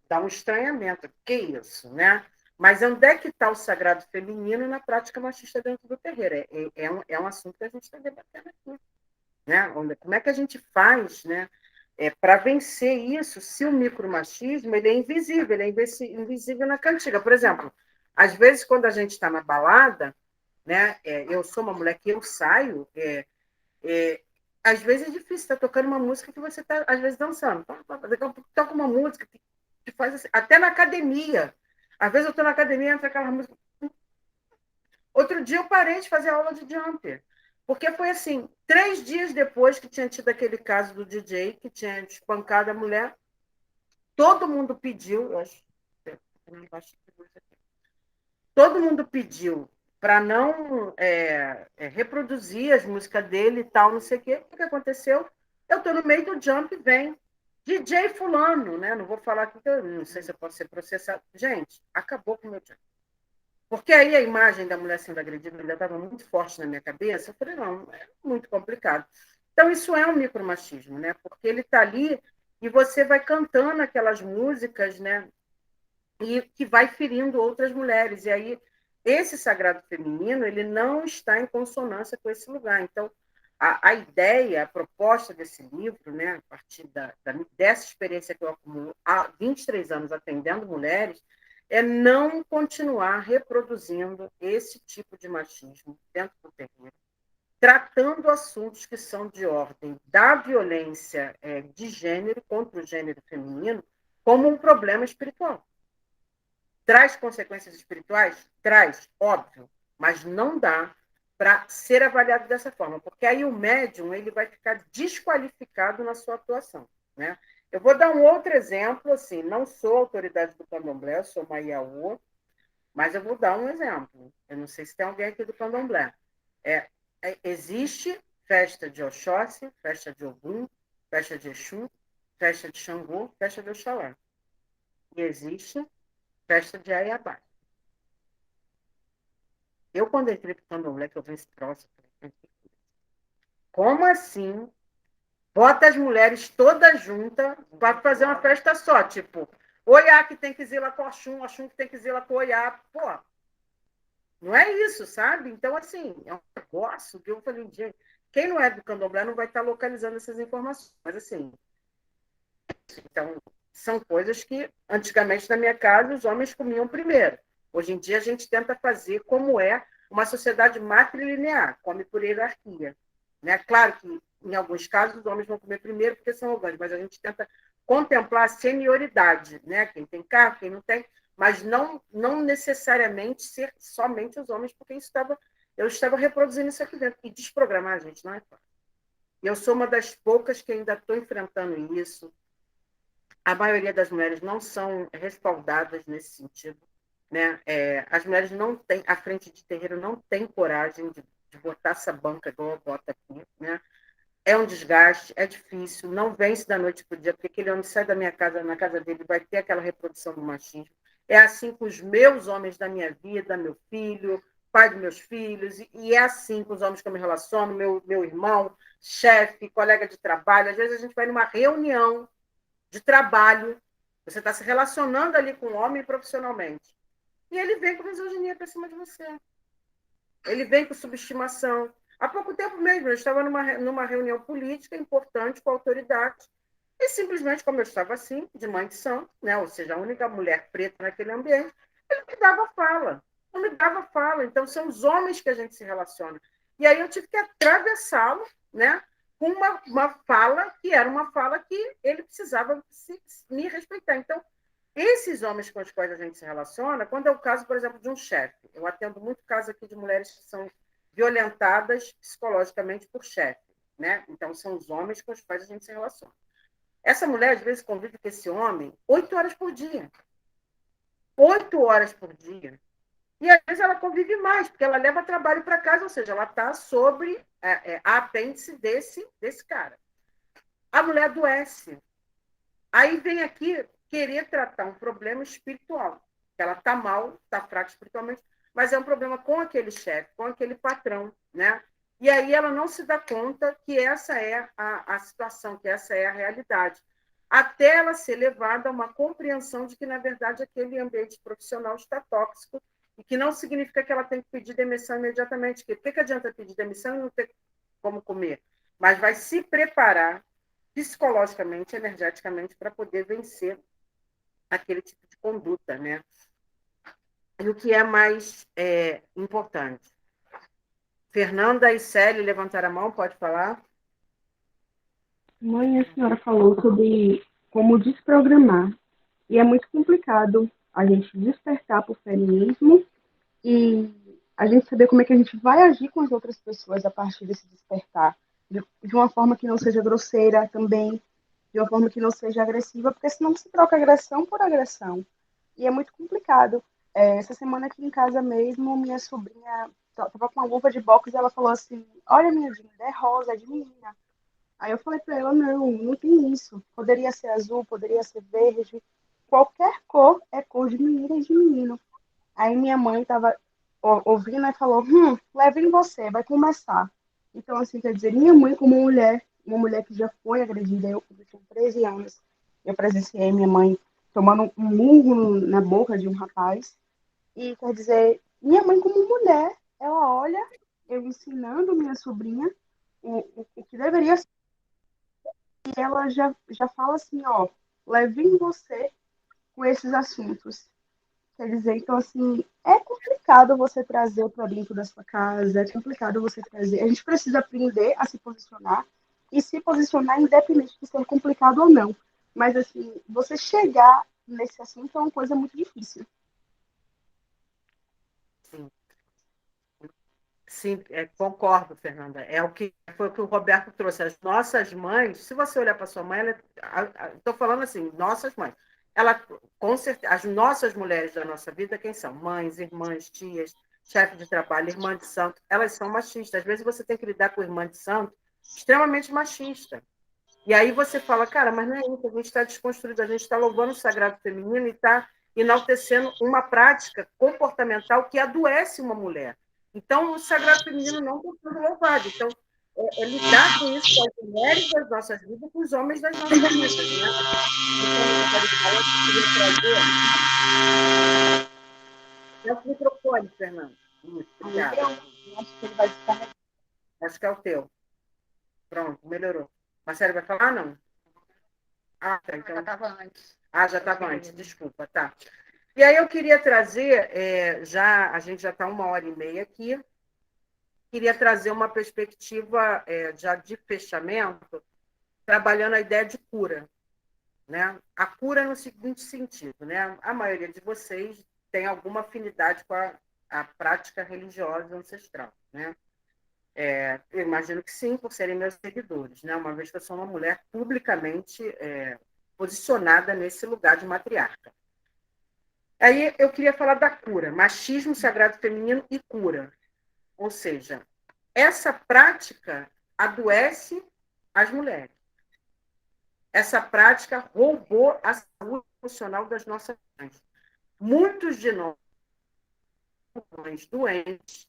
dá um estranhamento. Que isso, né? Mas onde é que está o sagrado feminino na prática machista dentro do terreiro? É um assunto que a gente está debatendo aqui. Né? Como é que a gente faz, né, para vencer isso se o micromachismo ele é invisível, ele é invisível na cantiga? Por exemplo, às vezes, quando a gente está na balada, né, eu sou uma mulher que eu saio, às vezes é difícil estar tocando uma música que você está, às vezes, dançando. Toca uma música que faz assim, até na academia. Às vezes eu estou na academia e entra aquela música. Outro dia eu parei de fazer aula de jumper. Porque foi assim, 3 dias depois que tinha tido aquele caso do DJ, que tinha espancado a mulher, todo mundo pediu, todo mundo pediu para não reproduzir as músicas dele e tal, não sei o quê. O que aconteceu? Eu estou no meio do jump, vem DJ fulano, né? Não vou falar aqui, eu não sei se eu posso ser processado. Gente, acabou com o meu jump. Porque aí a imagem da mulher sendo agredida ainda estava muito forte na minha cabeça. Eu falei, não, é muito complicado. Então, isso é um micromachismo, né? Porque ele está ali e você vai cantando aquelas músicas, né? E que vai ferindo outras mulheres. E aí, esse sagrado feminino, ele não está em consonância com esse lugar. Então, a ideia, a proposta desse livro, né, a partir dessa experiência que eu acumulo há 23 anos atendendo mulheres, é não continuar reproduzindo esse tipo de machismo dentro do terreiro, tratando assuntos que são de ordem da violência de gênero contra o gênero feminino como um problema espiritual. Traz consequências espirituais? Traz, óbvio, mas não dá para ser avaliado dessa forma, porque aí o médium ele vai ficar desqualificado na sua atuação, né? Eu vou dar um outro exemplo, assim, não sou autoridade do candomblé, sou uma Iaô, mas eu vou dar um exemplo. Eu não sei se tem alguém aqui do candomblé. Existe festa de Oxóssi, festa de Ogum, festa de Exu, festa de Xangô, festa de Oxalá. E existe festa de Aiabá. Eu, quando entrei para o candomblé, que eu vi esse troço, como assim? Bota as mulheres todas juntas para fazer uma festa só, tipo, Oiá que tem que zila com Oxum, Oxum que tem que zila com Oiá. Pô, não é isso, sabe? Então, assim, é um negócio que eu falei, gente, quem não é do candomblé não vai estar localizando essas informações. Mas, assim, então, são coisas que, antigamente, na minha casa, os homens comiam primeiro. Hoje em dia, a gente tenta fazer como é uma sociedade matrilinear, come por hierarquia. Né? Claro que, em alguns casos, os homens vão comer primeiro porque são orgânicos, mas a gente tenta contemplar a senioridade, né? Quem tem carro, quem não tem, mas não necessariamente ser somente os homens, porque eu estava reproduzindo isso aqui dentro. E desprogramar, gente, não é fácil. Eu sou uma das poucas que ainda estou enfrentando isso. A maioria das mulheres não são respaldadas nesse sentido. Né? As mulheres não têm, à frente de terreiro, não têm coragem de botar essa banca igual eu boto aqui. Né? É um desgaste, é difícil, não vence da noite para o dia, porque aquele homem sai da minha casa, na casa dele, vai ter aquela reprodução do machismo. É assim com os meus homens da minha vida, meu filho, pai dos meus filhos, e é assim com os homens que eu me relaciono, meu irmão, chefe, colega de trabalho. Às vezes a gente vai numa reunião de trabalho, você está se relacionando ali com o homem profissionalmente, e ele vem com misoginia para cima de você. Ele vem com subestimação. Há pouco tempo mesmo, eu estava numa reunião política importante com a autoridade, e simplesmente, como eu estava assim, de mãe de santo, né? Ou seja, a única mulher preta naquele ambiente, ele me dava fala. Não me dava fala. Então, são os homens que a gente se relaciona. E aí eu tive que atravessá-lo, né? Com uma fala que era uma fala que ele precisava me respeitar. Então, esses homens com os quais a gente se relaciona, quando é o caso, por exemplo, de um chefe, eu atendo muito caso aqui de mulheres que são violentadas psicologicamente por chefe, né? Então, são os homens com os quais a gente se relaciona. Essa mulher, às vezes, convive com esse homem 8 horas por dia. 8 horas por dia. E, às vezes, ela convive mais, porque ela leva trabalho para casa, ou seja, ela está sobre a apêndice desse cara. A mulher adoece. Aí vem aqui querer tratar um problema espiritual. Ela está mal, está fraca espiritualmente, mas é um problema com aquele chefe, com aquele patrão, né? E aí ela não se dá conta que essa é a situação, que essa é a realidade. Até ela ser levada a uma compreensão de que, na verdade, aquele ambiente profissional está tóxico e que não significa que ela tem que pedir demissão imediatamente. Por que adianta pedir demissão e não ter como comer? Mas vai se preparar psicologicamente, energeticamente, para poder vencer aquele tipo de conduta, né? E o que é mais importante? Fernanda e Célia levantaram a mão, pode falar? Mãe, a senhora falou sobre como desprogramar. E é muito complicado a gente despertar para o feminismo e a gente saber como é que a gente vai agir com as outras pessoas a partir desse despertar. De uma forma que não seja grosseira também, de uma forma que não seja agressiva, porque senão se troca agressão por agressão. E é muito complicado. Essa semana aqui em casa mesmo, minha sobrinha estava com uma luva de boxe e ela falou assim, olha, minha linda, é rosa, é de menina. Aí eu falei para ela, não, não tem isso. Poderia ser azul, poderia ser verde. Qualquer cor é cor de menina e de menino. Aí minha mãe estava ouvindo e falou, leve em você, vai começar. Então, assim, quer dizer, minha mãe como mulher, uma mulher que já foi agredida, eu tinha 13 anos, eu presenciei minha mãe tomando um murro na boca de um rapaz. E, quer dizer, minha mãe como mulher, ela olha, eu ensinando minha sobrinha o que deveria ser. E ela já fala assim, ó, leve em você com esses assuntos. Quer dizer, então, assim, é complicado você trazer para dentro da sua casa, é complicado você trazer. A gente precisa aprender a se posicionar e se posicionar independente de ser complicado ou não. Mas, assim, você chegar nesse assunto é uma coisa muito difícil. Sim. Sim, concordo, Fernanda. Foi o que o Roberto trouxe. As nossas mães, se você olhar para sua mãe, estou falando assim, nossas mães. Ela, com certeza, as nossas mulheres da nossa vida, quem são? Mães, irmãs, tias, chefe de trabalho, irmã de santo, elas são machistas. Às vezes você tem que lidar com irmã de santo extremamente machista. E aí você fala, cara, mas não é isso, a gente está desconstruído, a gente está louvando o sagrado feminino e está enaltecendo uma prática comportamental que adoece uma mulher. Então, o sagrado feminino não está sendo louvado. Então, lidar com isso com as mulheres das nossas vidas, com os homens das nossas vidas. Né? Nosso microfone, Fernando. Obrigada. Acho que é o teu. Pronto, melhorou. Marcelo vai falar, não? Ah, tá. Então... Já estava antes. Ah, já estava antes, desculpa, tá. E aí eu queria trazer, a gente já está 1h30 aqui, queria trazer uma perspectiva já de fechamento, trabalhando a ideia de cura. Né? A cura no seguinte sentido, né? A maioria de vocês tem alguma afinidade com a prática religiosa ancestral, né? Eu imagino que sim, por serem meus seguidores, né? Uma vez que eu sou uma mulher publicamente posicionada nesse lugar de matriarca. Aí eu queria falar da cura, machismo, sagrado feminino e cura. Ou seja, essa prática adoece as mulheres. Essa prática roubou a saúde emocional das nossas mães. Muitos de nós mães doentes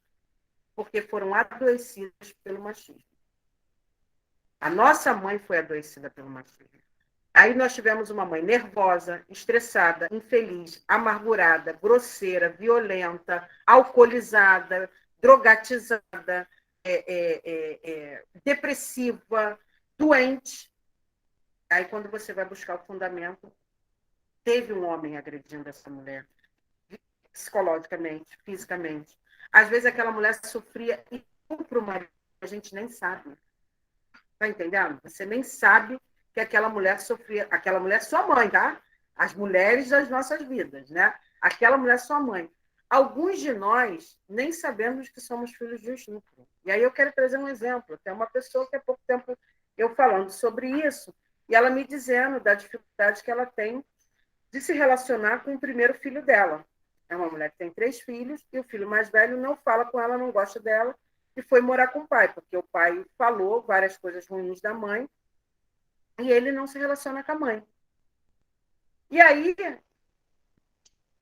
porque foram adoecidas pelo machismo. A nossa mãe foi adoecida pelo machismo. Aí nós tivemos uma mãe nervosa, estressada, infeliz, amargurada, grosseira, violenta, alcoolizada, drogatizada, depressiva, doente. Aí, quando você vai buscar o fundamento, teve um homem agredindo essa mulher, psicologicamente, fisicamente. Às vezes, aquela mulher sofria para o marido, a gente nem sabe. Está entendendo? Você nem sabe que aquela mulher sofria. Aquela mulher é sua mãe, tá? As mulheres das nossas vidas, né? Aquela mulher é sua mãe. Alguns de nós nem sabemos que somos filhos de um estupro. E aí eu quero trazer um exemplo. Tem uma pessoa que há pouco tempo eu falando sobre isso, e ela me dizendo da dificuldade que ela tem de se relacionar com o primeiro filho dela. É uma mulher que tem 3 filhos, e o filho mais velho não fala com ela, não gosta dela, e foi morar com o pai, porque o pai falou várias coisas ruins da mãe, e ele não se relaciona com a mãe. E aí,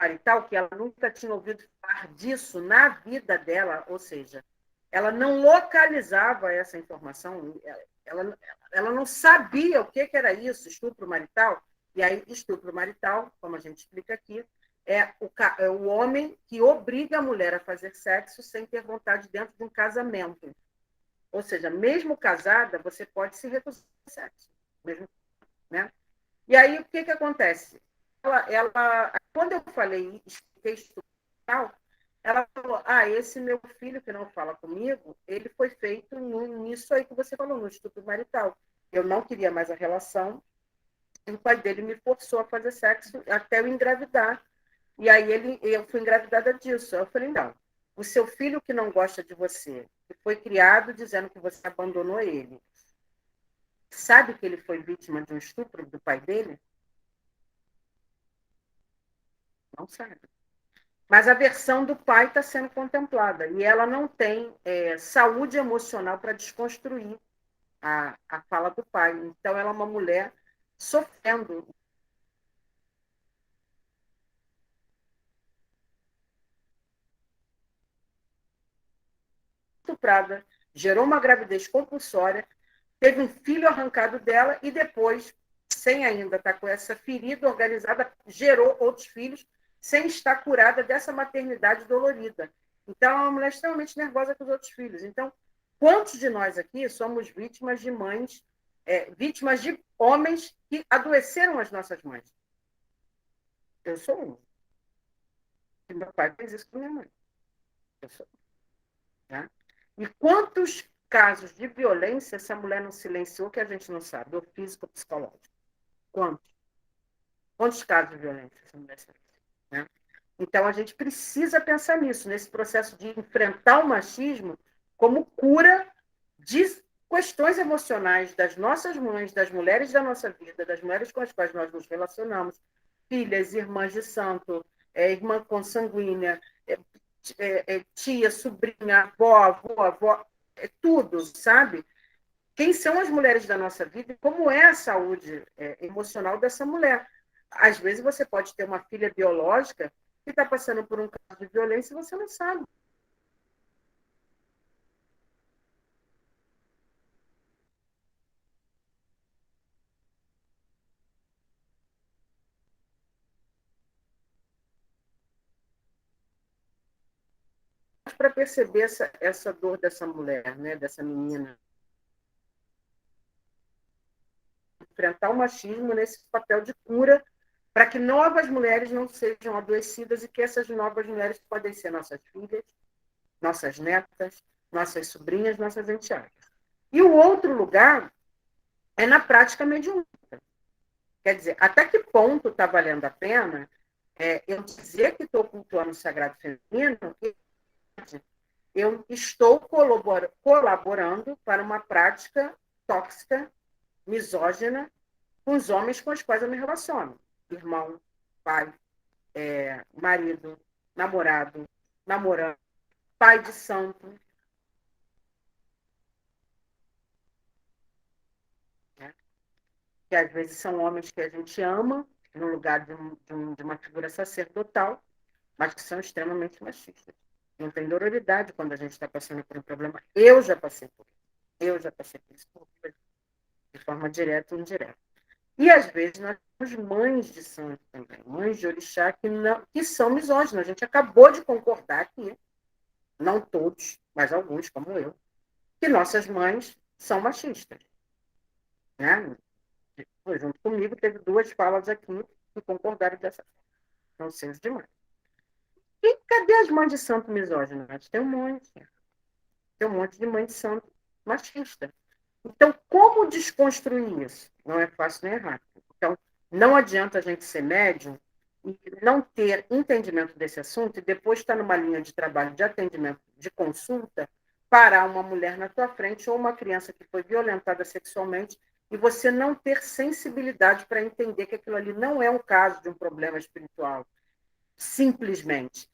e tal, que ela nunca tinha ouvido falar disso na vida dela, ou seja, ela não localizava essa informação, ela não sabia o que era isso, estupro marital. E aí, estupro marital, como a gente explica aqui, é o homem que obriga a mulher a fazer sexo sem ter vontade dentro de um casamento. Ou seja, mesmo casada, você pode se recusar ao sexo. Mesmo, né? E aí, o que acontece? Quando eu falei, expliquei estupro marital, ela falou, esse meu filho que não fala comigo, ele foi feito nisso aí que você falou, no estupro marital. Eu não queria mais a relação, e o pai dele me forçou a fazer sexo até eu engravidar. E aí eu fui engravidada disso. Eu falei, não, o seu filho que não gosta de você, que foi criado dizendo que você abandonou ele, sabe que ele foi vítima de um estupro do pai dele? Não sabe. Mas a versão do pai está sendo contemplada, e ela não tem saúde emocional para desconstruir a fala do pai. Então, ela é uma mulher sofrendo. Estuprada, gerou uma gravidez compulsória, teve um filho arrancado dela e depois, sem ainda estar com essa ferida organizada, gerou outros filhos sem estar curada dessa maternidade dolorida. Então, é uma mulher extremamente nervosa com os outros filhos. Então, quantos de nós aqui somos vítimas de mães, vítimas de homens que adoeceram as nossas mães? Eu sou um. E meu pai fez isso com minha mãe. Eu sou um. Tá? E quantos casos de violência essa mulher não silenciou que a gente não sabe, ou físico ou psicológico? Quantos? Quantos casos de violência essa mulher silenciou? Né? Então, a gente precisa pensar nisso, nesse processo de enfrentar o machismo como cura de questões emocionais das nossas mães, das mulheres da nossa vida, das mulheres com as quais nós nos relacionamos, filhas, irmãs de santo, irmã consanguínea, tia, sobrinha, avó, tudo, sabe? Quem são as mulheres da nossa vida e como é a saúde emocional dessa mulher? Às vezes você pode ter uma filha biológica que está passando por um caso de violência e você não sabe. Para perceber essa dor dessa mulher, né, dessa menina. Enfrentar o machismo nesse papel de cura para que novas mulheres não sejam adoecidas e que essas novas mulheres podem ser nossas filhas, nossas netas, nossas sobrinhas, nossas enteadas. E o outro lugar é na prática mediúnica. Quer dizer, até que ponto está valendo a pena eu dizer que estou cultuando o sagrado feminino e eu estou colaborando para uma prática tóxica, misógina, com os homens com os quais eu me relaciono. Irmão, pai, marido, namorado, namorando, pai de santo. Né? Que às vezes são homens que a gente ama, no lugar de uma figura sacerdotal, mas que são extremamente machistas. Não tem dororidade quando a gente está passando por um problema. Eu já passei por isso. Eu já passei por isso de forma direta ou indireta. E, às vezes, nós temos mães de santo também, mães de orixá que são misóginas. A gente acabou de concordar aqui, não todos, mas alguns, como eu, que nossas mães são machistas, né? Junto comigo, teve 2 falas aqui que concordaram dessa forma. Não senso demais. E cadê as mães de santo misóginas? Tem um monte. Tem um monte de mãe de santo machista. Então, como desconstruir isso? Não é fácil nem é rápido. Então, não adianta a gente ser médium e não ter entendimento desse assunto e depois estar numa linha de trabalho de atendimento, de consulta, parar uma mulher na tua frente ou uma criança que foi violentada sexualmente e você não ter sensibilidade para entender que aquilo ali não é um caso de um problema espiritual. Simplesmente.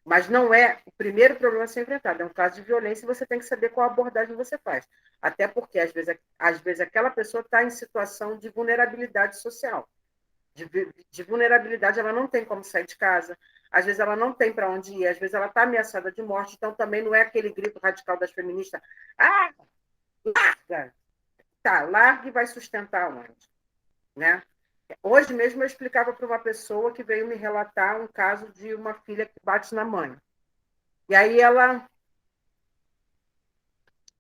Mas não é o primeiro problema a ser enfrentado. É um caso de violência e você tem que saber qual abordagem você faz. Até porque, às vezes aquela pessoa está em situação de vulnerabilidade social. De vulnerabilidade, ela não tem como sair de casa. Às vezes ela não tem para onde ir. Às vezes ela está ameaçada de morte. Então, também não é aquele grito radical das feministas. Larga! Tá, larga e vai sustentar onde? Né? Hoje mesmo eu explicava para uma pessoa que veio me relatar um caso de uma filha que bate na mãe. E aí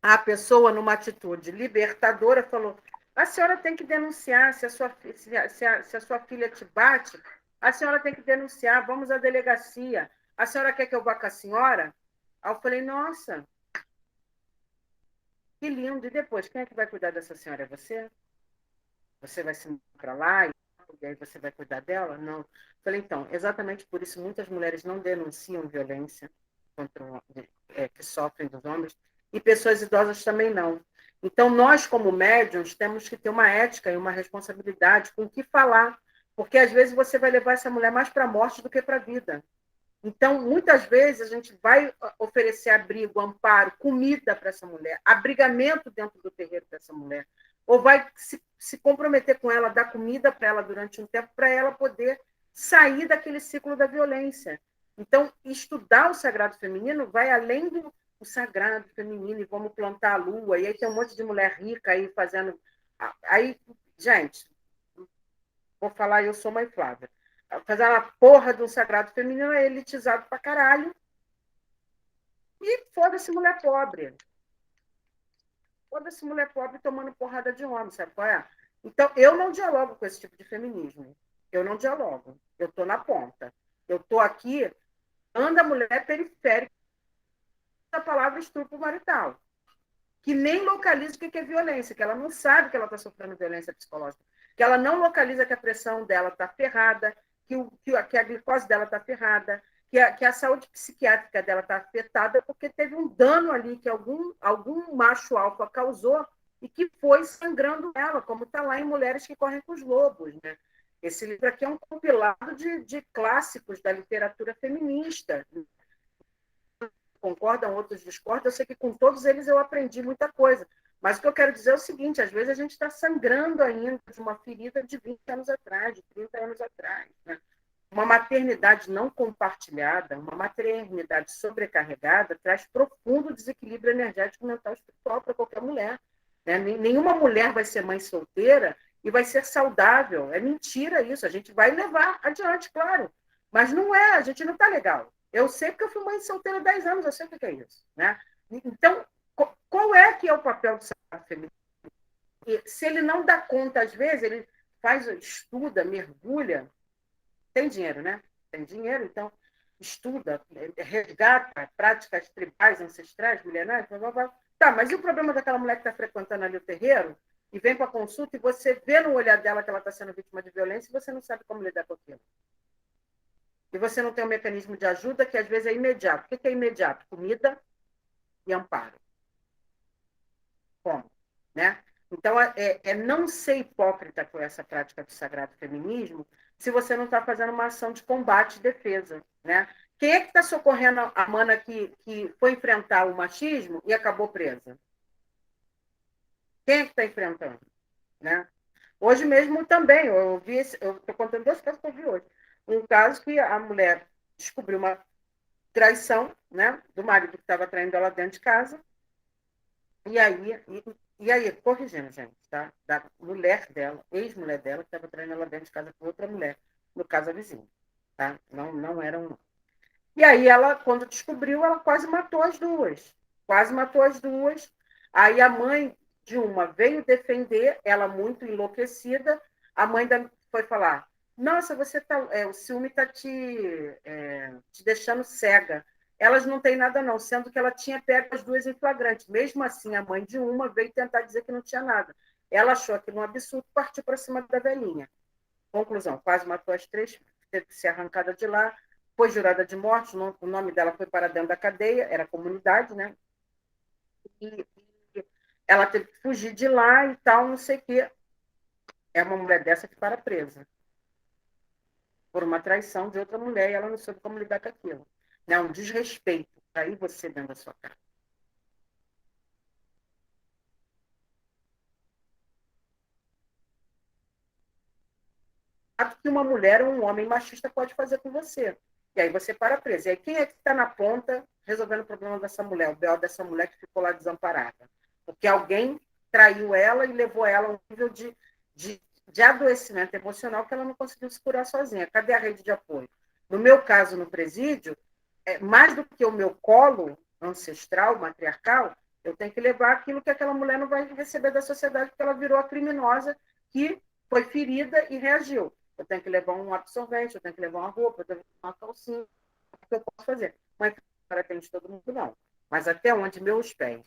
a pessoa, numa atitude libertadora, falou: a senhora tem que denunciar, se a sua filha te bate, a senhora tem que denunciar, vamos à delegacia. A senhora quer que eu vá com a senhora? Aí eu falei: nossa, que lindo. E depois, quem é que vai cuidar dessa senhora? É você? Você vai se mudar para lá e aí você vai cuidar dela? Não. Falei, então, exatamente por isso muitas mulheres não denunciam violência que sofrem dos homens e pessoas idosas também não. Então, nós, como médiuns, temos que ter uma ética e uma responsabilidade com o que falar, porque às vezes você vai levar essa mulher mais para a morte do que para a vida. Então, muitas vezes, a gente vai oferecer abrigo, amparo, comida para essa mulher, abrigamento dentro do terreiro dessa mulher, ou vai se comprometer com ela, dar comida para ela durante um tempo, para ela poder sair daquele ciclo da violência. Então, estudar o sagrado feminino vai além do sagrado feminino, e vamos plantar a lua, e aí tem um monte de mulher rica aí fazendo... Aí, gente, vou falar, eu sou mãe Flávia. Fazer uma porra de um sagrado feminino é elitizado pra caralho. E foda-se mulher pobre. Foda-se mulher pobre tomando porrada de homem, sabe qual é? Então, eu não dialogo com esse tipo de feminismo. Eu não dialogo. Eu tô na ponta. Eu tô aqui, anda a mulher periférica da palavra estupro marital, que nem localiza o que é violência, que ela não sabe que ela está sofrendo violência psicológica, que ela não localiza que a pressão dela está ferrada, que a glicose dela está ferrada, que a saúde psiquiátrica dela está afetada porque teve um dano ali que algum macho alfa causou e que foi sangrando ela, como está lá em Mulheres que Correm com os Lobos. Né? Esse livro aqui é um compilado de clássicos da literatura feminista. Concordam, outros discordam. Eu sei que com todos eles eu aprendi muita coisa. Mas o que eu quero dizer é o seguinte, às vezes a gente está sangrando ainda de uma ferida de 20 anos atrás, de 30 anos atrás. Né? Uma maternidade não compartilhada, uma maternidade sobrecarregada, traz profundo desequilíbrio energético, mental e espiritual para qualquer mulher. Né? Nenhuma mulher vai ser mãe solteira e vai ser saudável. É mentira isso. A gente vai levar adiante, claro. Mas não é, a gente não está legal. Eu sei porque eu fui mãe solteira há 10 anos, eu sei o que é isso. Né? Então, qual é que é o papel do sagrado feminino? E se ele não dá conta, às vezes, ele estuda, mergulha, tem dinheiro, né? Tem dinheiro, então estuda, resgata práticas tribais, ancestrais, milenares, blá, blá, blá. Tá, mas e o problema daquela mulher que está frequentando ali o terreiro e vem para a consulta e você vê no olhar dela que ela está sendo vítima de violência e você não sabe como lidar com aquilo? E você não tem um mecanismo de ajuda que às vezes é imediato. O que é imediato? Comida e amparo. Como? Né? Então, não ser hipócrita com essa prática do sagrado feminismo se você não está fazendo uma ação de combate e defesa. Né? Quem é que está socorrendo a mana que foi enfrentar o machismo e acabou presa? Quem é que está enfrentando? Né? Hoje mesmo também, eu estou contando 2 casos que eu vi hoje. Um caso que a mulher descobriu uma traição, né, do marido que estava traindo ela dentro de casa, e aí, corrigindo, gente, tá? Da mulher dela, ex-mulher dela, que estava traindo ela dentro de casa com outra mulher, no caso a vizinha, tá? Não era um... E aí ela, quando descobriu, ela quase matou as duas. Aí a mãe de uma veio defender, ela muito enlouquecida, a mãe foi falar, nossa, o ciúme está te deixando cega. Elas não têm nada não, sendo que ela tinha pego as duas em flagrante. Mesmo assim, a mãe de uma veio tentar dizer que não tinha nada. Ela achou aquilo um absurdo, partiu para cima da velhinha. Conclusão, quase matou as três, teve que ser arrancada de lá, foi jurada de morte, o nome dela foi para dentro da cadeia, era comunidade, né? E ela teve que fugir de lá e tal, não sei o quê. É uma mulher dessa que para presa por uma traição de outra mulher e ela não soube como lidar com aquilo. É um desrespeito. Aí você dentro da sua casa. Ato que uma mulher ou um homem machista pode fazer com você. E aí você para preso. E aí quem é que está na ponta resolvendo o problema dessa mulher, o B.O. dessa mulher que ficou lá desamparada? Porque alguém traiu ela e levou ela a um nível de adoecimento emocional que ela não conseguiu se curar sozinha. Cadê a rede de apoio? No meu caso, no presídio, mais do que o meu colo ancestral, matriarcal, eu tenho que levar aquilo que aquela mulher não vai receber da sociedade, porque ela virou a criminosa que foi ferida e reagiu. Eu tenho que levar um absorvente, eu tenho que levar uma roupa, eu tenho que levar uma calcinha. O que eu posso fazer? Mas para atende todo mundo, não. Mas até onde meus pés.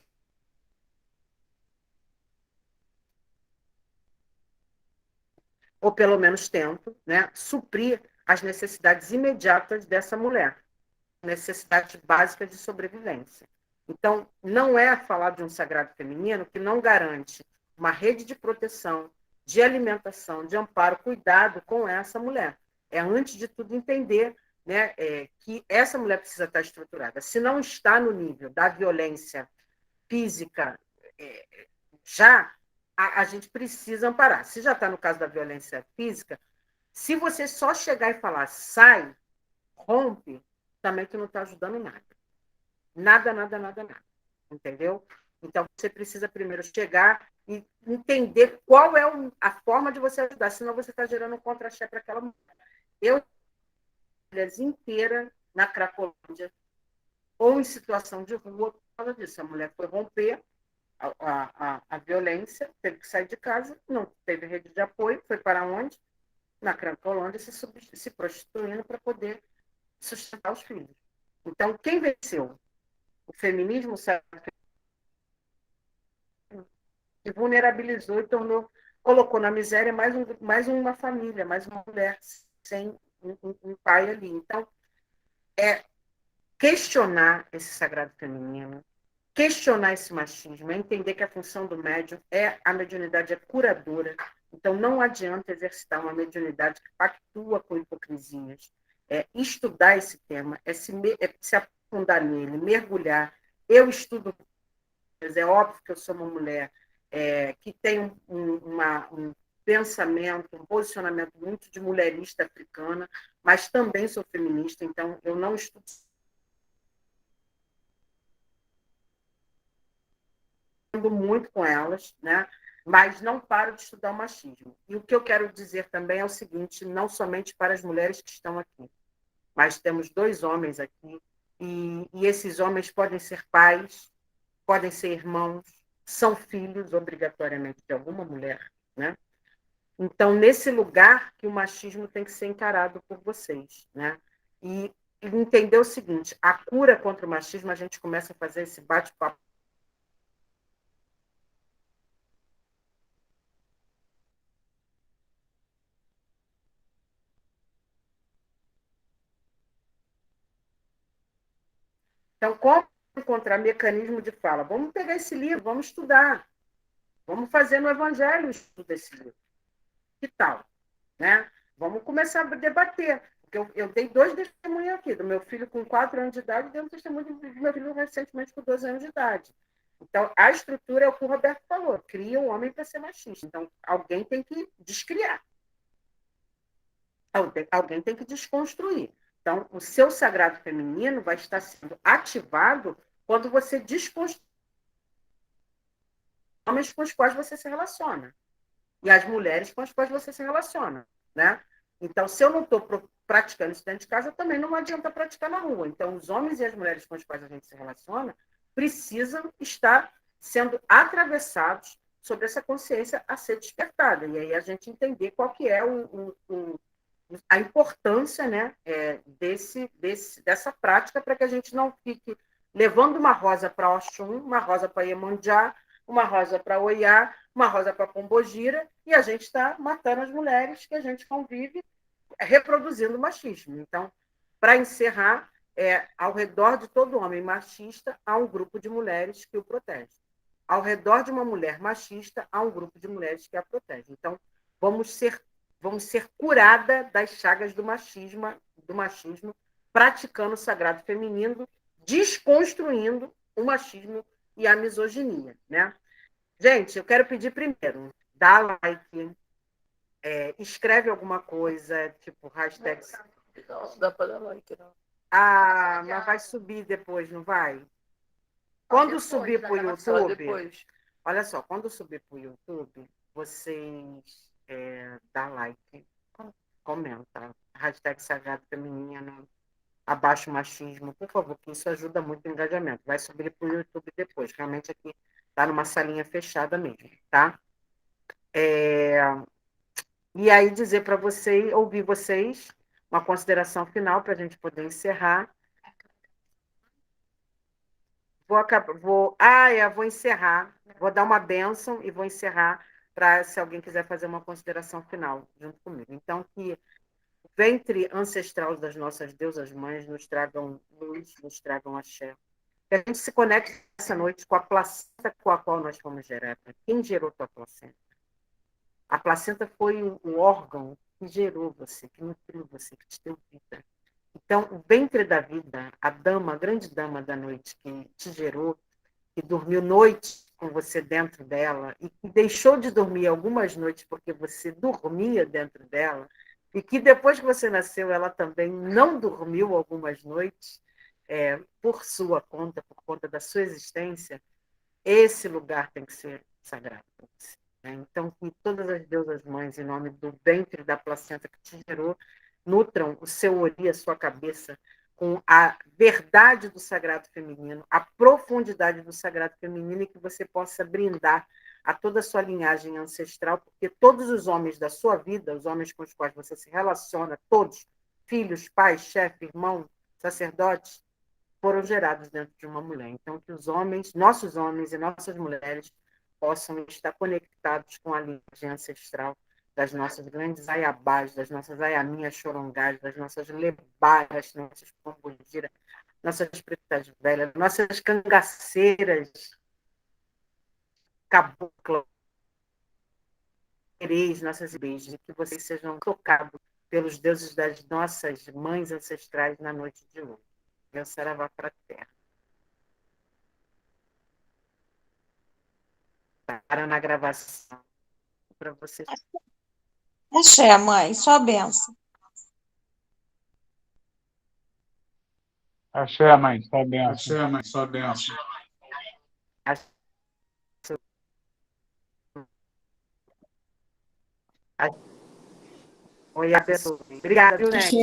Ou pelo menos tento, né, suprir as necessidades imediatas dessa mulher. Necessidades básicas de sobrevivência. Então, não é falar de um sagrado feminino que não garante uma rede de proteção, de alimentação, de amparo, cuidado com essa mulher. É, antes de tudo, entender, né, que essa mulher precisa estar estruturada. Se não está no nível da violência física, já a gente precisa amparar. Se já está no caso da violência física, se você só chegar e falar sai, rompe, também tu não está ajudando nada. Nada, nada, nada, nada. Entendeu? Então, você precisa primeiro chegar e entender qual é a forma de você ajudar, senão você está gerando um contra-cheque para aquela mulher. Eu, mulheres inteira na Cracolândia, ou em situação de rua, por causa disso. A mulher foi romper a violência, teve que sair de casa, não teve rede de apoio, foi para onde? Na Cracolândia, se prostituindo para poder sustentar os filhos. Então, quem venceu? O feminismo se vulnerabilizou e colocou na miséria mais uma família, mais uma mulher sem um pai ali. Então, questionar esse sagrado feminino, questionar esse machismo, entender que a função do médium a mediunidade é curadora. Então, não adianta exercitar uma mediunidade que pactua com hipocrisias. Estudar esse tema, se aprofundar nele, mergulhar. Eu estudo, é óbvio que eu sou uma mulher que tem um pensamento, um posicionamento muito de mulherista africana, mas também sou feminista, então eu não estudo muito com elas, né? Mas não paro de estudar o machismo. E o que eu quero dizer também é o seguinte, não somente para as mulheres que estão aqui, mas temos 2 homens aqui, e esses homens podem ser pais, podem ser irmãos, são filhos, obrigatoriamente, de alguma mulher, né? Então, nesse lugar que o machismo tem que ser encarado por vocês, né? E entender o seguinte, a cura contra o machismo, a gente começa a fazer esse bate-papo. Então, como encontrar mecanismo de fala? Vamos pegar esse livro, vamos estudar. Vamos fazer no Evangelho o estudo desse livro. Que tal? Né? Vamos começar a debater. Porque eu dei 2 testemunhos aqui, do meu filho com 4 anos de idade e dei um testemunho do meu filho recentemente com 12 anos de idade. Então, a estrutura é o que o Roberto falou, cria um homem para ser machista. Então, alguém tem que descriar. Alguém tem que desconstruir. Então, o seu sagrado feminino vai estar sendo ativado quando você desconstrui os homens com os quais você se relaciona e as mulheres com as quais você se relaciona, né? Então, se eu não estou praticando isso dentro de casa, também não adianta praticar na rua. Então, os homens e as mulheres com os quais a gente se relaciona precisam estar sendo atravessados sobre essa consciência a ser despertada. E aí a gente entender qual que é a importância, né, dessa prática, para que a gente não fique levando uma rosa para Oxum, uma rosa para Iemanjá, uma rosa para Oiá, uma rosa para Pombogira, e a gente está matando as mulheres que a gente convive, reproduzindo o machismo. Então, para encerrar, ao redor de todo homem machista, há um grupo de mulheres que o protege. Ao redor de uma mulher machista, há um grupo de mulheres que a protege. Então, vamos ser curada das chagas do machismo, praticando o sagrado feminino, desconstruindo o machismo e a misoginia, né? Gente, eu quero pedir primeiro, dá like, escreve alguma coisa, tipo hashtag. Não dá para dar like, não. Ah, mas vai subir depois, não vai? Quando subir para o YouTube, olha só, quando subir para o YouTube, vocês dá like, comenta, hashtag Sagrado Feminino, abaixo o machismo, por favor, que isso ajuda muito o engajamento. Vai subir para o YouTube depois, realmente aqui está numa salinha fechada mesmo, tá? E aí dizer para vocês, ouvir vocês, uma consideração final para a gente poder encerrar. Vou encerrar, vou dar uma bênção e vou encerrar para se alguém quiser fazer uma consideração final junto comigo. Então, que o ventre ancestral das nossas deusas mães nos tragam luz, nos tragam axé. Que a gente se conecte essa noite com a placenta com a qual nós fomos geradas. Quem gerou tua placenta? A placenta foi o órgão que gerou você, que nutriu você, que te deu vida. Então, o ventre da vida, a grande dama da noite que te gerou, que dormiu noite com você dentro dela e que deixou de dormir algumas noites porque você dormia dentro dela e que depois que você nasceu ela também não dormiu algumas noites por sua conta, por conta da sua existência, esse lugar tem que ser sagrado para você. Então, que todas as deusas mães, em nome do ventre da placenta que te gerou, nutram o seu ori, a sua cabeça, com a verdade do sagrado feminino, a profundidade do sagrado feminino, e que você possa brindar a toda a sua linhagem ancestral, porque todos os homens da sua vida, os homens com os quais você se relaciona, todos, filhos, pais, chefe, irmão, sacerdotes, foram gerados dentro de uma mulher. Então, que nossos homens e nossas mulheres, possam estar conectados com a linhagem ancestral das nossas grandes aiabás, das nossas aiaminhas chorongás, das nossas lebaias, nossas pombogiras, nossas pretas velhas, nossas cangaceiras, caboclas, nossas igrejas, e que vocês sejam tocados pelos deuses das nossas mães ancestrais na noite de hoje. Meu saravá para a terra. Para na gravação para vocês. Axé, mãe, sua bênção. Axé, mãe, sua bênção. Axé, mãe, sua bênção. Oi, a pessoa. Obrigada, viu, Nete?